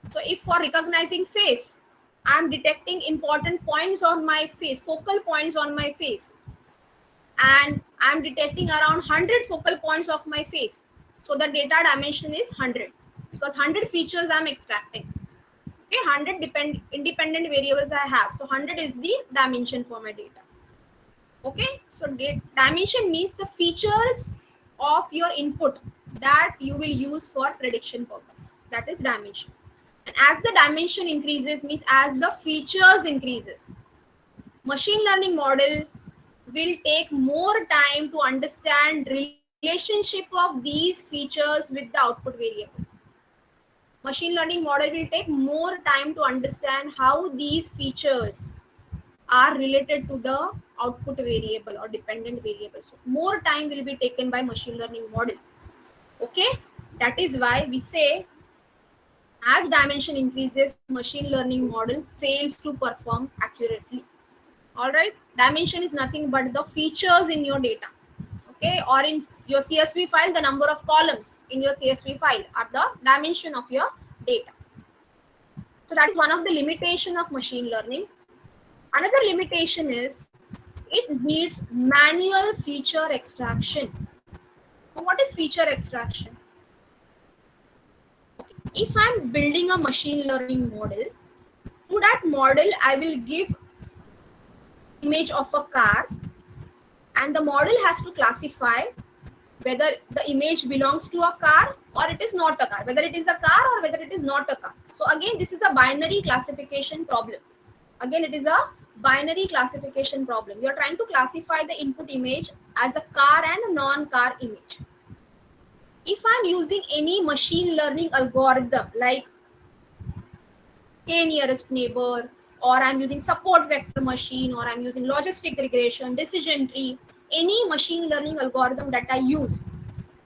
So if for recognizing face, I'm detecting important points on my face, focal points on my face, and I'm detecting around 100 focal points of my face. So the data dimension is 100, because 100 features I'm extracting. Okay, 100 independent variables I have. So 100 is the dimension for my data. Okay, so dimension means the features of your input that you will use for prediction purpose. That is dimension. And as the dimension increases means as the features increases, machine learning model will take more time to understand relationship of these features with the output variable. Machine learning model will take more time to understand how these features are related to the output variable or dependent variable. So more time will be taken by machine learning model. Okay, that is why we say as dimension increases, machine learning model fails to perform accurately. All right, dimension is nothing but the features in your data. Okay, or in your CSV file, the number of columns in your CSV file are the dimension of your data. So that is one of the limitation of machine learning. Another limitation is it needs manual feature extraction. Now, what is feature extraction? If I'm building a machine learning model, to that model I will give image of a car, and the model has to classify whether the image belongs to a car or it is not a car, whether it is a car or whether it is not a car. So again, this is a binary classification problem. Again, it is a binary classification problem. You're trying to classify the input image as a car and a non-car image. If I'm using any machine learning algorithm like k nearest neighbor, or I'm using support vector machine, or I'm using logistic regression, decision tree, any machine learning algorithm that I use,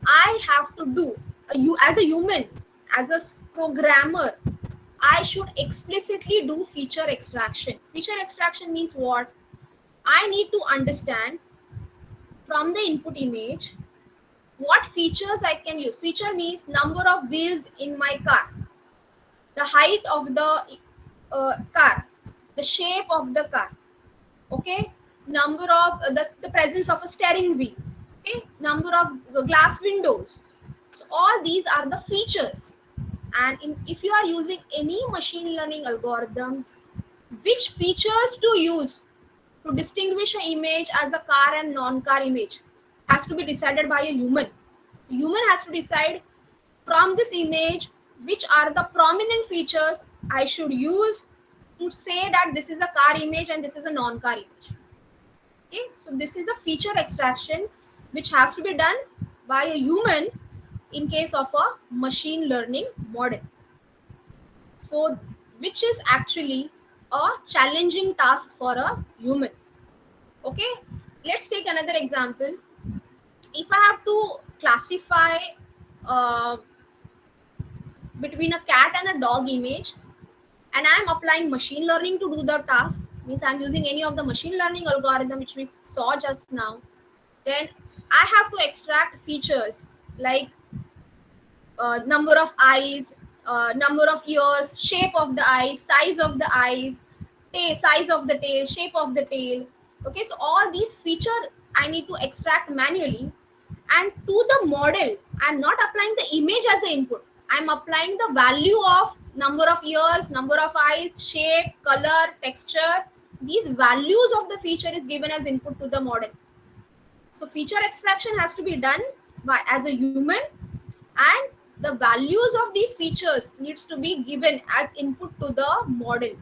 I have to do, you as a human, as a programmer, I should explicitly do feature extraction. Feature extraction means what? I need to understand from the input image what features I can use. Feature means number of wheels in my car, the height of the car, the shape of the car, okay, number of the presence of a steering wheel, okay, number of glass windows. So all these are the features. And if you are using any machine learning algorithm, which features to use to distinguish an image as a car and non-car image has to be decided by a human. Human has to decide from this image which are the prominent features I should use to say that this is a car image and this is a non-car image. Okay, so this is a feature extraction which has to be done by a human in case of a machine learning model. So, which is actually a challenging task for a human. Okay, let's take another example. If I have to classify uh, between a cat and a dog image, and I'm applying machine learning to do the task, means I'm using any of the machine learning algorithm which we saw just now, then I have to extract features like number of eyes, number of ears, shape of the eyes, size of the tail, shape of the tail. Okay, so all these feature I need to extract manually, and to the model, I'm not applying the image as an input. I'm applying the value of number of ears, number of eyes, shape, color, texture. These values of the feature is given as input to the model. So feature extraction has to be done by as a human, and the values of these features needs to be given as input to the model.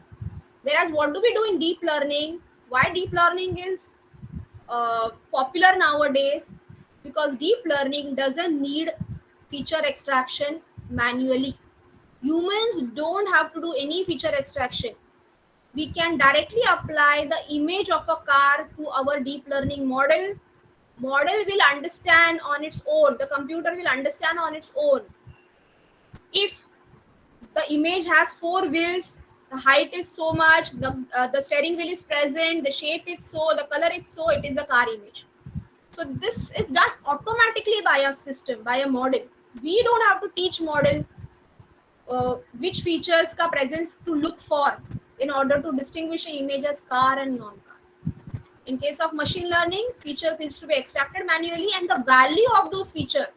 Whereas what do we do in deep learning? Why deep learning is popular nowadays? Because deep learning doesn't need feature extraction manually. Humans don't have to do any feature extraction. We can directly apply the image of a car to our deep learning model. Model will understand on its own, the computer will understand on its own if the image has four wheels, the height is so much, the steering wheel is present, the shape is so, the color is so, it is a car image. So this is done automatically by a system, by a model. We don't have to teach model which features ka presence to look for in order to distinguish an image as car and non-car. In case of machine learning, features needs to be extracted manually, and the value of those features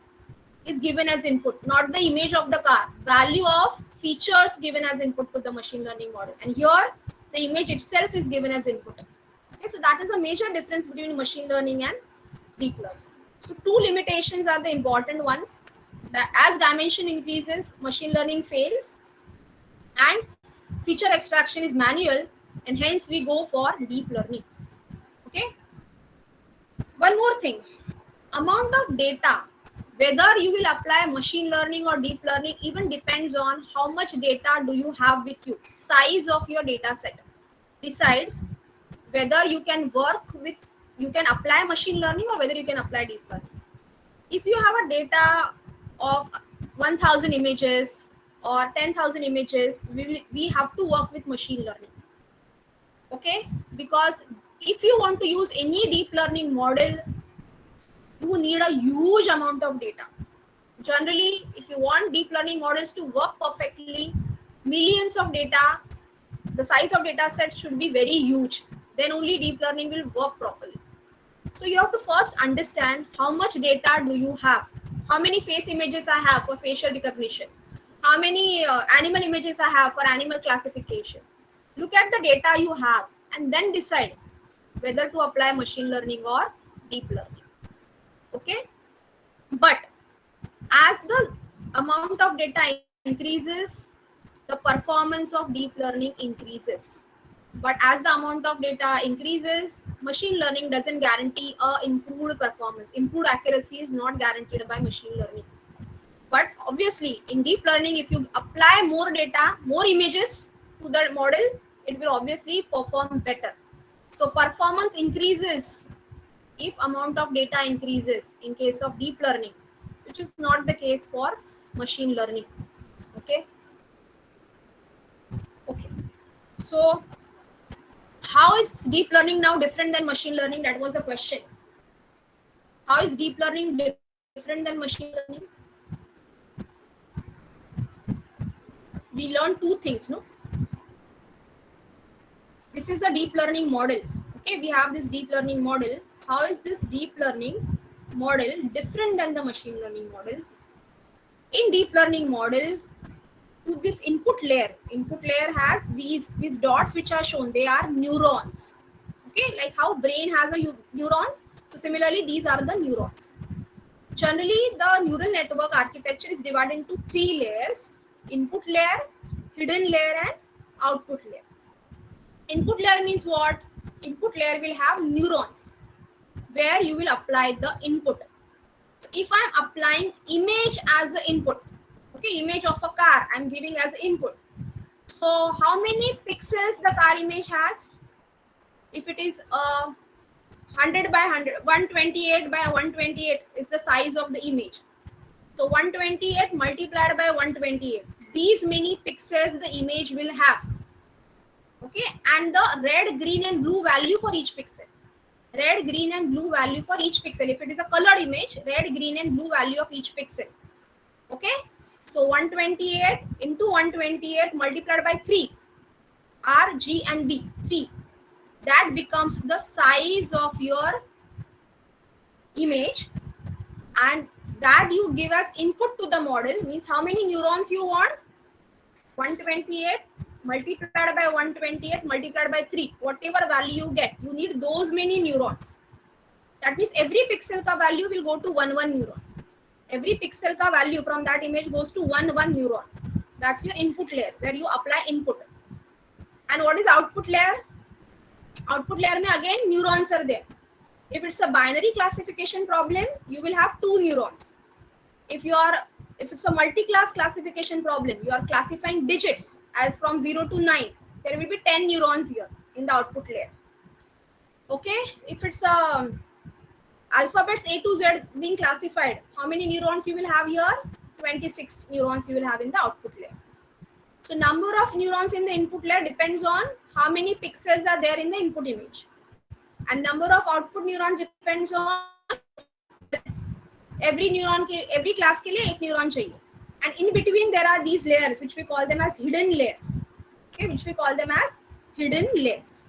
is given as input, not the image of the car. Value of features given as input to the machine learning model. And here, the image itself is given as input. Okay, so that is a major difference between machine learning and deep learning. So two limitations are the important ones. As dimension increases, machine learning fails, and feature extraction is manual, and hence we go for deep learning. Okay. One more thing, amount of data, whether you will apply machine learning or deep learning, even depends on how much data do you have with you. Size of your data set decides whether you can work with, you can apply machine learning or whether you can apply deep learning. If you have a data of 1000 images or 10,000 images, we have to work with machine learning. Okay, because if you want to use any deep learning model, you need a huge amount of data. Generally, if you want deep learning models to work perfectly, millions of data, the size of data set should be very huge. Then only deep learning will work properly. So you have to first understand how much data do you have, how many face images I have for facial recognition, how many animal images I have for animal classification. Look at the data you have and then decide whether to apply machine learning or deep learning. Okay, but as the amount of data increases, the performance of deep learning increases. But as the amount of data increases, machine learning doesn't guarantee a improved performance. Improved accuracy is not guaranteed by machine learning. But obviously, in deep learning, if you apply more data, more images to the model, it will obviously perform better. So performance increases if amount of data increases in case of deep learning, which is not the case for machine learning. Okay. Okay. So how is deep learning now different than machine learning? That was the question. How is deep learning different than machine learning? We learn two things, no? This is the deep learning model. Okay, we have this deep learning model. How is this deep learning model different than the machine learning model? In deep learning model, to this input layer has these dots which are shown. They are neurons. Okay, like how brain has a neurons. So similarly, these are the neurons. Generally, the neural network architecture is divided into three layers: input layer, hidden layer, and output layer. Input layer means what? Input layer will have neurons where you will apply the input. So if I'm applying image as the input, okay, image of a car I'm giving as input. So how many pixels the car image has? If it is 100 by 100, 128 by 128 is the size of the image. So 128 multiplied by 128. These many pixels the image will have. Okay, and the red, green, and blue value for each pixel. Red, green, and blue value for each pixel. If it is a colored image, red, green, and blue value of each pixel. Okay, so 128 into 128 multiplied by 3, R, G, and B, 3. That becomes the size of your image, and that you give as input to the model. Means how many neurons you want? 128 multiplied by 128 multiplied by 3. Whatever value you get, you need those many neurons. That means every pixel ka value will go to 1 neuron. Every pixel ka value from that image goes to 1 neuron. That's your input layer where you apply input. And what is output layer? Output layer mein again neurons are there. If it's a binary classification problem, you will have 2 neurons. If it's a multi-class classification problem, you are classifying digits as from 0 to 9, there will be 10 neurons here in the output layer. Okay, if it's alphabets A to Z being classified, how many neurons you will have here? 26 neurons you will have in the output layer. So number of neurons in the input layer depends on how many pixels are there in the input image, and number of output neurons depends on every neuron के every class के लिए एक neuron चाहिए. And in between there are these layers which we call them as hidden layers. Okay, which we call them as hidden layers.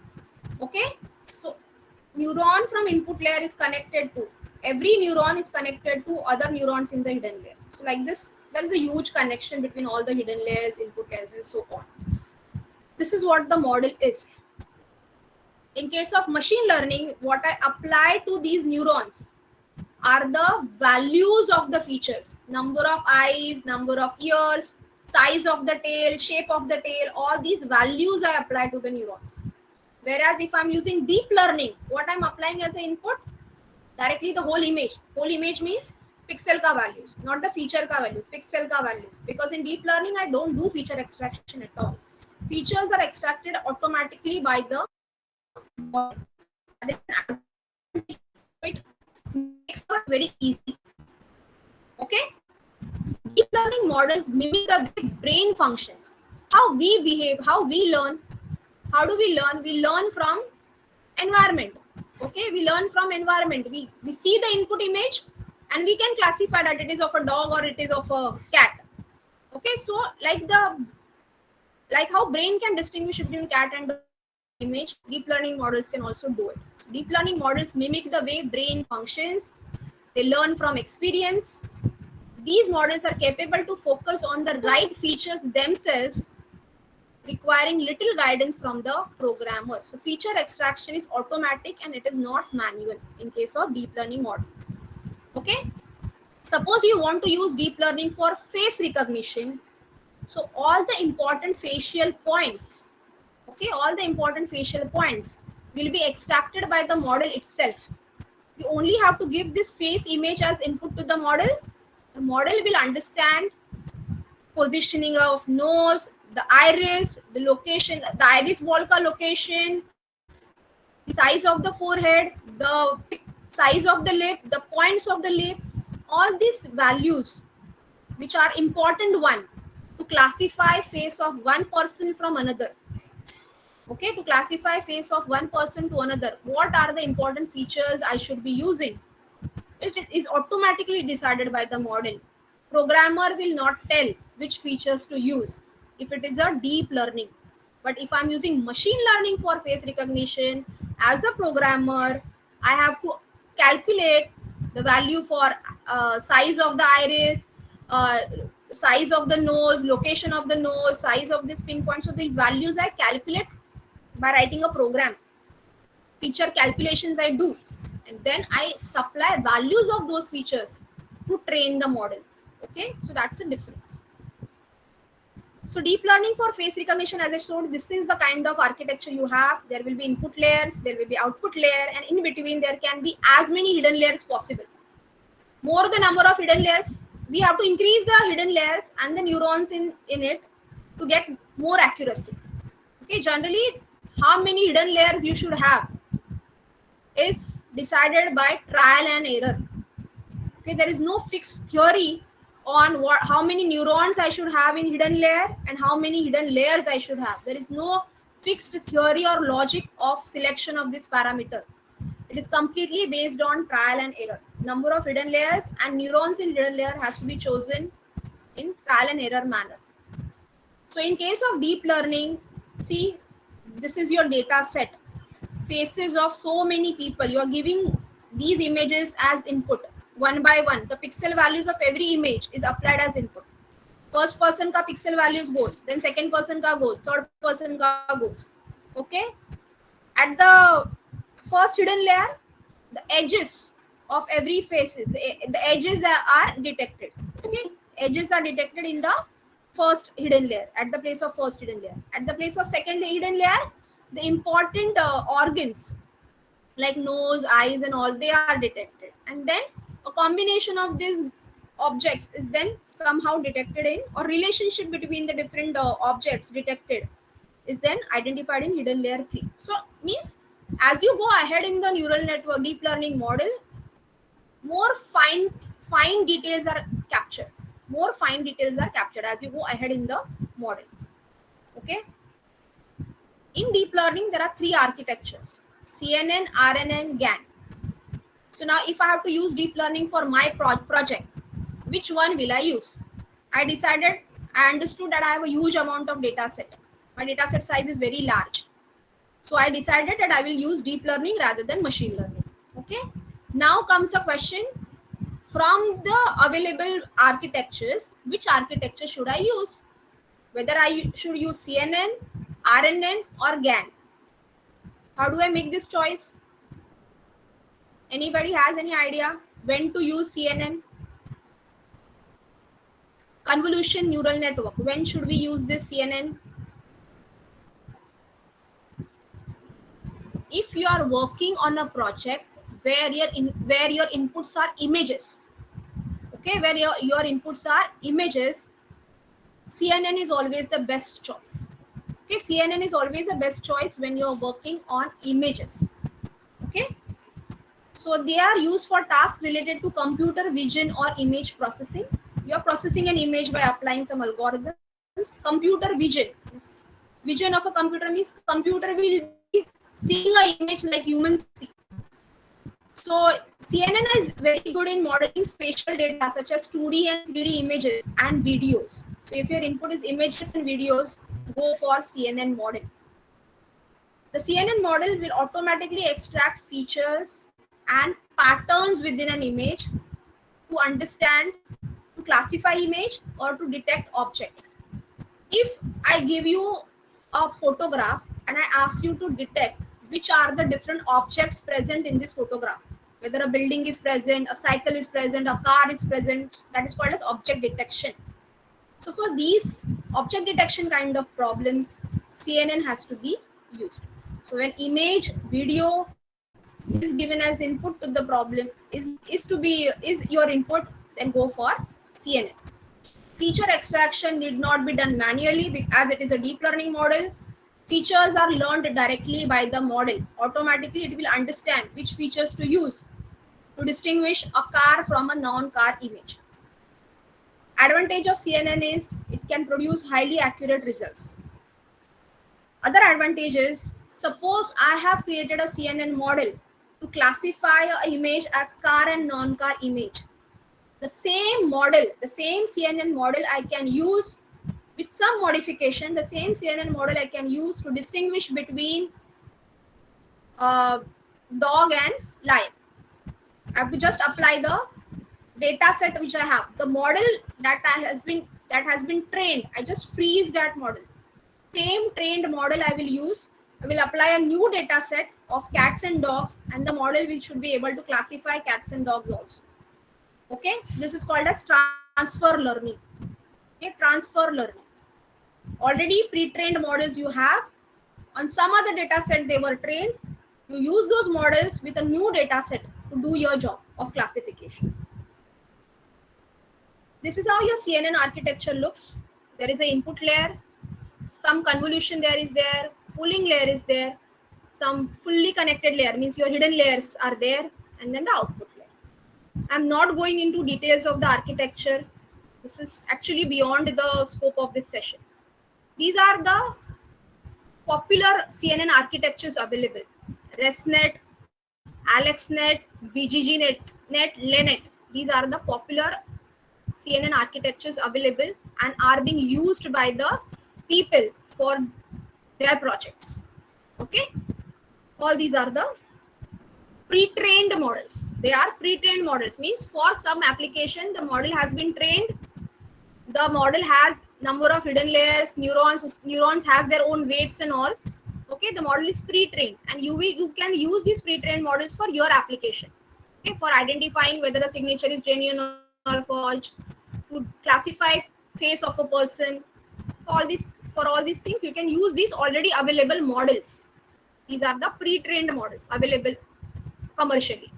Okay, so neuron from input layer is connected to, every neuron is connected to other neurons in the hidden layer. So like this, there is a huge connection between all the hidden layers, input layers, and so on. This is what the model is. In case of machine learning, what I apply to these neurons are the values of the features: number of eyes, number of ears, size of the tail, shape of the tail. All these values I apply to the neurons. Whereas if I'm using deep learning, what I'm applying as an input? Directly the whole image. Whole image means pixel ka values, not the feature ka value, pixel ka values. Because in deep learning, I don't do feature extraction at all. Features are extracted automatically by the model. It makes it very easy. Okay? Deep learning models mimic the brain functions. How we behave, how we learn. How do we learn? We learn from environment. Okay, we learn from environment. We see the input image and we can classify that it is of a dog or it is of a cat. Okay, so like how brain can distinguish between cat and dog image, deep learning models can also do it. Deep learning models mimic the way brain functions. They learn from experience. These models are capable to focus on the right features themselves, requiring little guidance from the programmer. So feature extraction is automatic and it is not manual in case of deep learning model. Okay. Suppose you want to use deep learning for face recognition. So all the important facial points Okay, all the important facial points will be extracted by the model itself. You only have to give this face image as input to the model. The model will understand positioning of nose, the iris, the location, the iris volca location, the size of the forehead, the size of the lip, the points of the lip, all these values which are important one to classify face of one person from another. Okay, to classify face of one person to another, what are the important features I should be using? It is automatically decided by the model. Programmer will not tell which features to use if it is a deep learning. But if I'm using machine learning for face recognition, as a programmer, I have to calculate the value for size of the iris, uh, size of the nose, location of the nose, size of this pinpoint. So these values I calculate by writing a program. Feature calculations I do, and then I supply values of those features to train the model. Okay, so that's the difference. So deep learning for face recognition, as I showed, this is the kind of architecture you have. There will be input layers, there will be output layer, and in between there can be as many hidden layers possible. More the number of hidden layers, we have to increase the hidden layers and the neurons in it to get more accuracy. Okay, generally how many hidden layers you should have is decided by trial and error. Okay, there is no fixed theory on how many neurons I should have in hidden layer and how many hidden layers I should have. There is no fixed theory or logic of selection of this parameter. It is completely based on trial and error. Number of hidden layers and neurons in hidden layer has to be chosen in trial and error manner. So in case of deep learning, see, this is your data set, faces of so many people. You are giving these images as input one by one. The pixel values of every image is applied as input. First person ka pixel values goes, then second person ka goes, third person ka goes. Okay, at the first hidden layer, the edges of every faces, the edges are detected. Okay, edges are detected in the first hidden layer, at the place of first hidden layer. At the place of second hidden layer, the important organs like nose, eyes, and all, they are detected, and then a combination of these objects is then somehow detected in, or relationship between the different objects detected is then identified in hidden layer 3. So means as you go ahead in the neural network deep learning model, more fine details are captured. More fine details are captured as you go ahead in the model. Okay, in deep learning there are three architectures: CNN, RNN, GAN. So now if I have to use deep learning for my project, which one will I use? I understood that I have a huge amount of data set. My data set size is very large. So I decided that I will use deep learning rather than machine learning. Okay. Now comes the question, from the available architectures, which architecture should I use? Whether I should use CNN, RNN, or GAN. How do I make this choice? Anybody has any idea when to use CNN? Convolution neural network. When should we use this CNN? If you are working on a project where your inputs are images, okay, where your inputs are images, CNN is always the best choice. Okay, CNN is always the best choice when you're working on images. Okay, so they are used for tasks related to computer vision or image processing. You're processing an image by applying some algorithms. Computer vision of a computer means computer will be seeing a image like humans see. So CNN is very good in modeling spatial data such as 2D and 3D images and videos. So if your input is images and videos, go for CNN model. The CNN model will automatically extract features and patterns within an image to understand, to classify image, or to detect object. If I give you a photograph and I ask you to detect which are the different objects present in this photograph, whether a building is present, a cycle is present, a car is present, that is called as object detection. So for these object detection kind of problems, CNN has to be used. So when image, video is given as input to the problem, is your input, then go for CNN. Feature extraction need not be done manually as it is a deep learning model. Features are learned directly by the model. Automatically, it will understand which features to use to distinguish a car from a non-car image. Advantage of CNN is it can produce highly accurate results. Other advantage is, suppose I have created a CNN model to classify an image as car and non-car image. The same model, the same CNN model I can use with some modification, the same CNN model I can use to distinguish between dog and lion. I have to just apply the data set which I have. The model that has been trained, I just freeze that model. Same trained model I will use. I will apply a new data set of cats and dogs, and the model should be able to classify cats and dogs also. Okay, so this is called as transfer learning. Okay, transfer learning. Already pre-trained models you have, on some other data set they were trained, you use those models with a new data set to do your job of classification. This is how your CNN architecture looks. There is an input layer, some convolution there is there, pooling layer is there, some fully connected layer, means your hidden layers are there, and then the output layer. I'm not going into details of the architecture. This is actually beyond the scope of this session. These are the popular CNN architectures available. ResNet, AlexNet, VGGNet, LeNet. These are the popular CNN architectures available and are being used by the people for their projects. Okay, all these are the pre-trained models. They are pre-trained models, means for some application the model has been trained. The model has number of hidden layers, neurons has their own weights and all. Okay, the model is pre-trained, and you can use these pre-trained models for your application. Okay, for identifying whether a signature is genuine or forged, to classify face of a person. For all these things, you can use these already available models. These are the pre-trained models available commercially.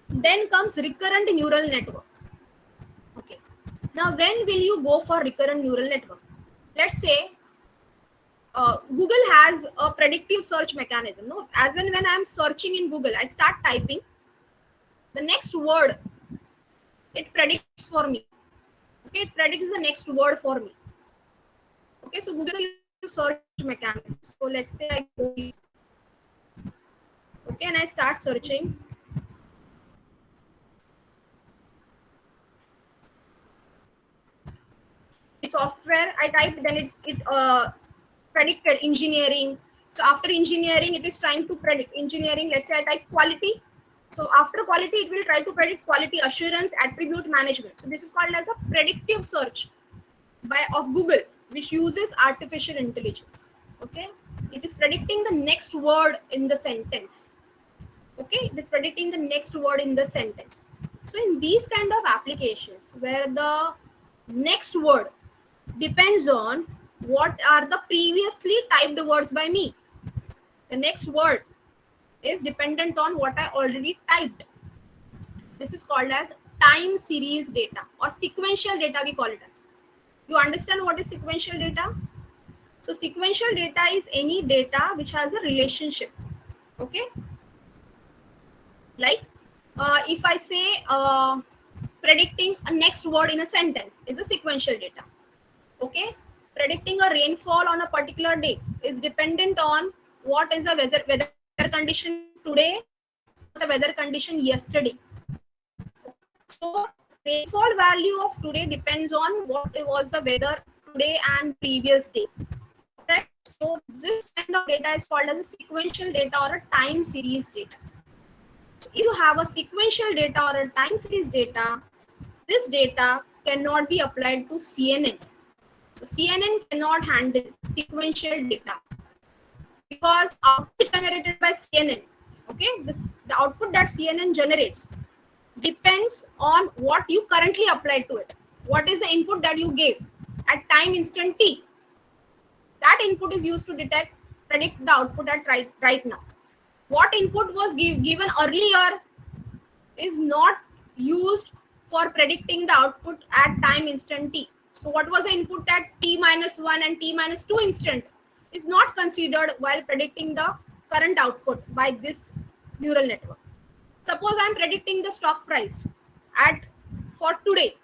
Then comes recurrent neural network. Okay, now when will you go for recurrent neural network? Let's say Google has a predictive search mechanism. No, as in when I'm searching in Google, I start typing the next word. It predicts for me. Okay, it predicts the next word for me. Okay, so Google is a search mechanism. So let's say I go, okay, and I start searching. Software I typed, then it predicted engineering. So after engineering, it is trying to predict engineering. Let's say I type quality. So after quality, it will try to predict quality assurance, attribute management. So this is called as a predictive search of Google, which uses artificial intelligence. Okay, it is predicting the next word in the sentence. Okay, it is predicting the next word in the sentence. So in these kind of applications where the next word depends on what are the previously typed words by me, the next word is dependent on what I already typed. This is called as time series data or sequential data, we call it as. You understand what is sequential data? So sequential data is any data which has a relationship. Okay, like if I say predicting a next word in a sentence is a sequential data. Okay, predicting a rainfall on a particular day is dependent on what is the weather condition today, what was the weather condition yesterday. So rainfall value of today depends on what was the weather today and previous day. Right? So this kind of data is called as a sequential data or a time series data. So if you have a sequential data or a time series data, this data cannot be applied to CNN. So CNN cannot handle sequential data because output generated by CNN, okay, the output that CNN generates depends on what you currently applied to it. What is the input that you gave at time instant t? That input is used to predict the output at right now. What input was given earlier is not used for predicting the output at time instant t. So what was the input at t minus 1 and t minus 2 instant is not considered while predicting the current output by this neural network. Suppose I am predicting the stock price at for today.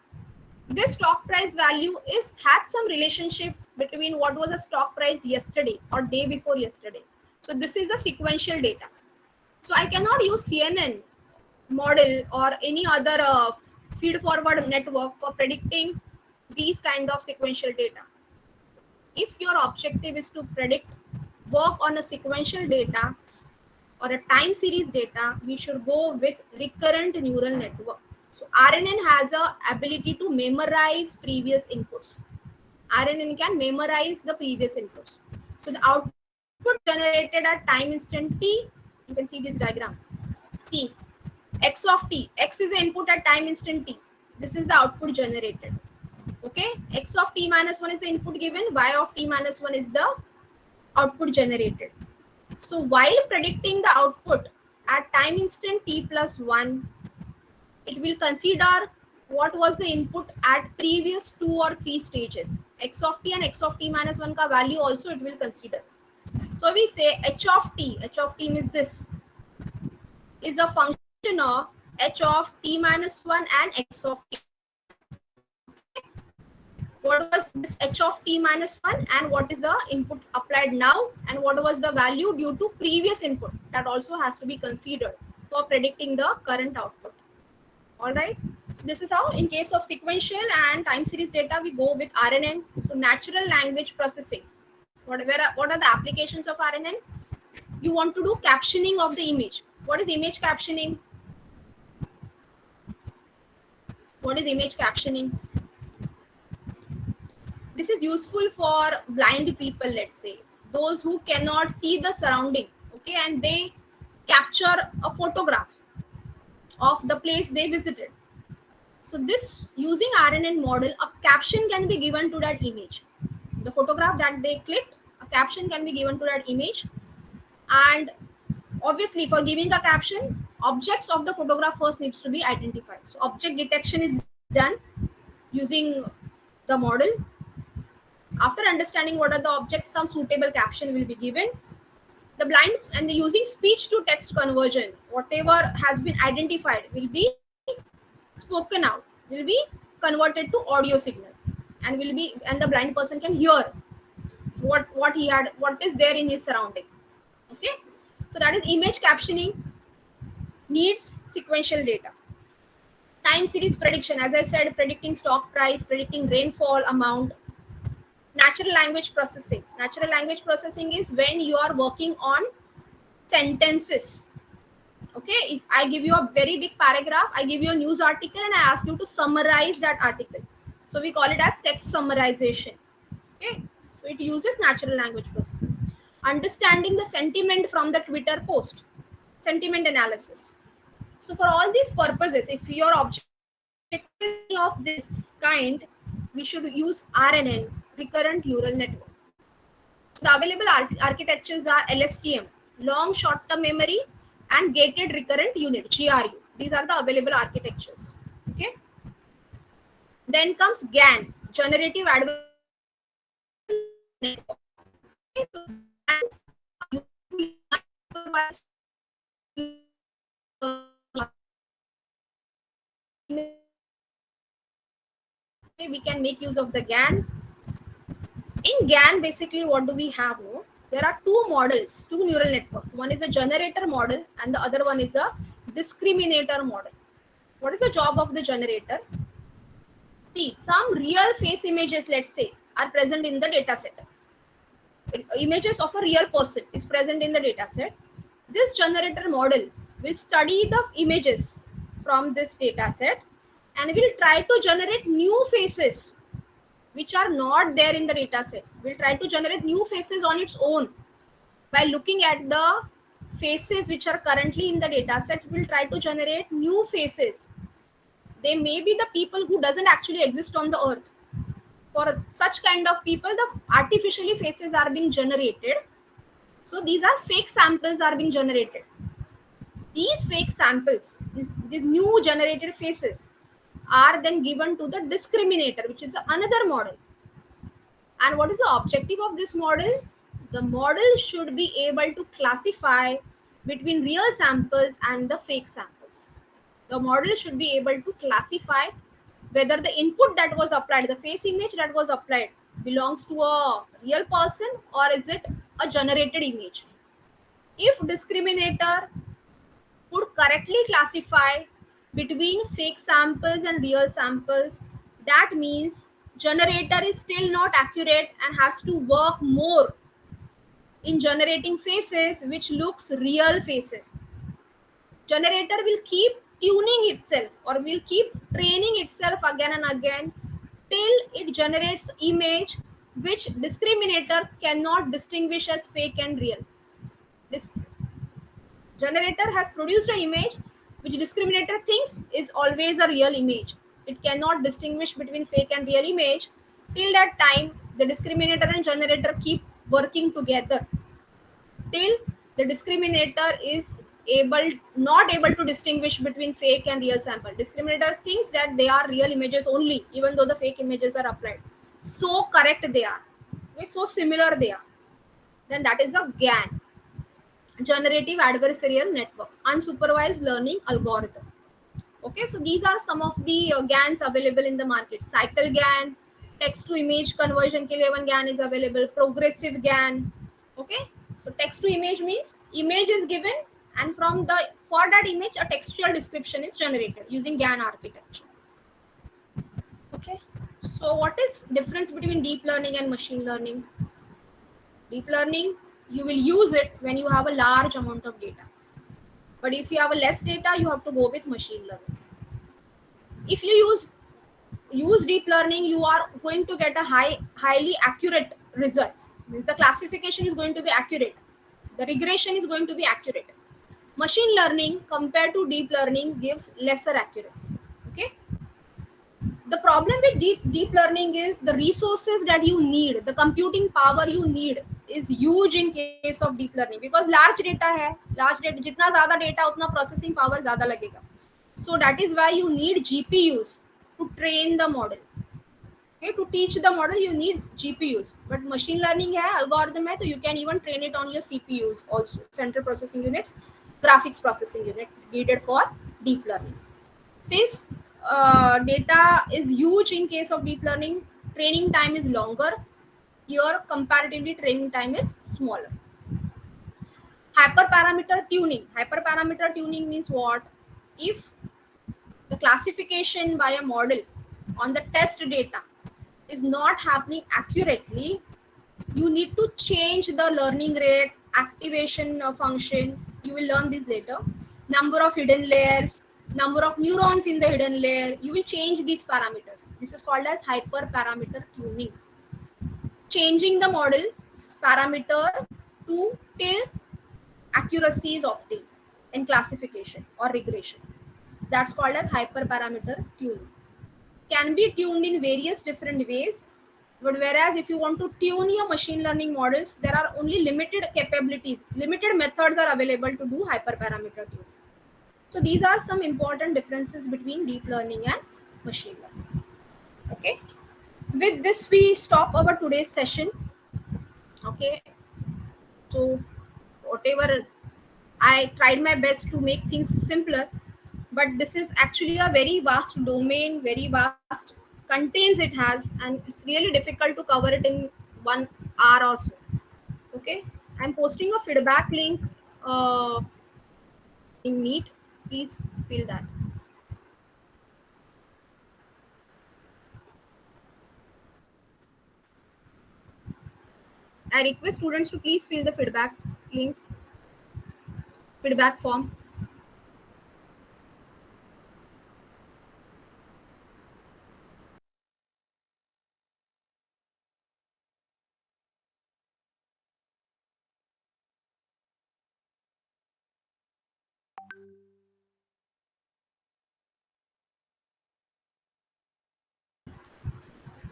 This stock price value is had some relationship between what was the stock price yesterday or day before yesterday. So this is a sequential data. So I cannot use CNN model or any other feed forward network for predicting these kind of sequential data. If your objective is to predict work on a sequential data or a time series data, we should go with recurrent neural network. So RNN has a ability to memorize previous inputs. RNN can memorize the previous inputs. So the output generated at time instant t, you can see this diagram. See, x of t, x is the input at time instant t. This is the output generated. Okay, x of t minus 1 is the input given, y of t minus 1 is the output generated. So while predicting the output at time instant t plus 1, it will consider what was the input at previous 2 or 3 stages. X of t and x of t minus 1 ka value also it will consider. So we say h of t means this, is a function of h of t minus 1 and x of t. What was this h of t minus 1 and what is the input applied now and what was the value due to previous input, that also has to be considered for predicting the current output. All right, so this is how in case of sequential and time series data we go with RNN. So natural language processing, what are the applications of RNN? You want to do captioning of the image. What is image captioning? What is image captioning? This is useful for blind people, let's say, those who cannot see the surrounding, okay, and they capture a photograph of the place they visited. So this, using RNN model, a caption can be given to that image. The photograph that they clicked, a caption can be given to that image. And obviously for giving a caption, objects of the photograph first needs to be identified. So object detection is done using the model. After understanding what are the objects, some suitable caption will be given. The blind and the using speech to text conversion, whatever has been identified will be spoken out, will be converted to audio signal, and the blind person can hear what is there in his surrounding. Okay, so that is image captioning, needs sequential data. Time series prediction, as I said, predicting stock price, predicting rainfall amount. Natural language processing. Natural language processing is when you are working on sentences. Okay, if I give you a very big paragraph, I give you a news article and I ask you to summarize that article. So we call it as text summarization. Okay, so it uses natural language processing. Understanding the sentiment from the Twitter post, sentiment analysis. So for all these purposes, if your objective is of this kind, we should use RNN, recurrent neural network. So the available architectures are LSTM, long short-term memory, and gated recurrent unit, GRU. These are the available architectures. Okay. Then comes GAN, generative adversarial network. Okay. So we can make use of the GAN. In GAN, basically, what do we have? No? There are two models, two neural networks. One is a generator model and the other one is a discriminator model. What is the job of the generator? See, some real face images, let's say, are present in the data set. Images of a real person is present in the data set. This generator model will study the images from this data set and will try to generate new faces which are not there in the data set. Will try to generate new faces on its own by looking at the faces which are currently in the data set. Will try to generate new faces. They may be the people who doesn't actually exist on the earth. For such kind of people, the artificially faces are being generated. So these are fake samples are being generated. These fake samples, these new generated faces, are then given to the discriminator, which is another model. And what is the objective of this model? The model should be able to classify between real samples and the fake samples. The model should be able to classify whether the input that was applied, the face image that was applied, belongs to a real person or is it a generated image. If discriminator could correctly classify between fake samples and real samples, that means generator is still not accurate and has to work more in generating faces which looks real faces. Generator will keep tuning itself or will keep training itself again and again till it generates image which discriminator cannot distinguish as fake and real. This generator has produced an image which discriminator thinks is always a real image. It cannot distinguish between fake and real image. Till that time, the discriminator and generator keep working together till the discriminator is not able to distinguish between fake and real sample. Discriminator thinks that they are real images only, even though the fake images are applied. So correct they are. Okay, so similar they are. Then that is a GAN, generative adversarial networks, unsupervised learning algorithm. Okay, so these are some of the GANs available in the market. Cycle GAN, text to image conversion ke liye one GAN is available. Progressive GAN. Okay, so text to image means image is given and from the for that image a textual description is generated using GAN architecture. Okay, so what is difference between deep learning and machine learning? Deep learning, you will use it when you have a large amount of data. But if you have a less data, you have to go with machine learning. If you use deep learning, you are going to get a highly accurate results. Means the classification is going to be accurate. The regression is going to be accurate. Machine learning compared to deep learning gives lesser accuracy. Okay. The problem with deep learning is the resources that you need, the computing power you need is huge in case of deep learning because large data है. Large data जितना ज़्यादा data उतना processing power ज़्यादा लगेगा. So that is why you need GPUs to train the model. Okay, to teach the model you need GPUs, but machine learning है, algorithm है, तो you can even train it on your CPUs also, central processing units, graphics processing unit needed for deep learning. Since data is huge in case of deep learning, training time is longer. Here, comparatively, training time is smaller. Hyperparameter tuning. Hyperparameter tuning means what? If the classification by a model on the test data is not happening accurately, you need to change the learning rate, activation function. You will learn this later. Number of hidden layers, number of neurons in the hidden layer. You will change these parameters. This is called as hyperparameter tuning. Changing the model parameter to till accuracy is obtained in classification or regression. That's called as hyperparameter tuning. Can be tuned in various different ways. But whereas if you want to tune your machine learning models, there are only limited capabilities, limited methods are available to do hyperparameter tuning. So these are some important differences between deep learning and machine learning. Okay. With this, we stop our today's session. Okay. So whatever, I tried my best to make things simpler, but this is actually a very vast domain, very vast contains it has, and it's really difficult to cover it in 1 hour or so. Okay, I'm posting a feedback link in Meet. Please fill that. I request students to please fill the feedback link, feedback form.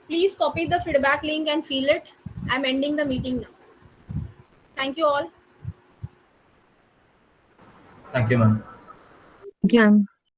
Please copy the feedback link and fill it. I'm ending the meeting now. Thank you all. Thank you, ma'am. Yeah.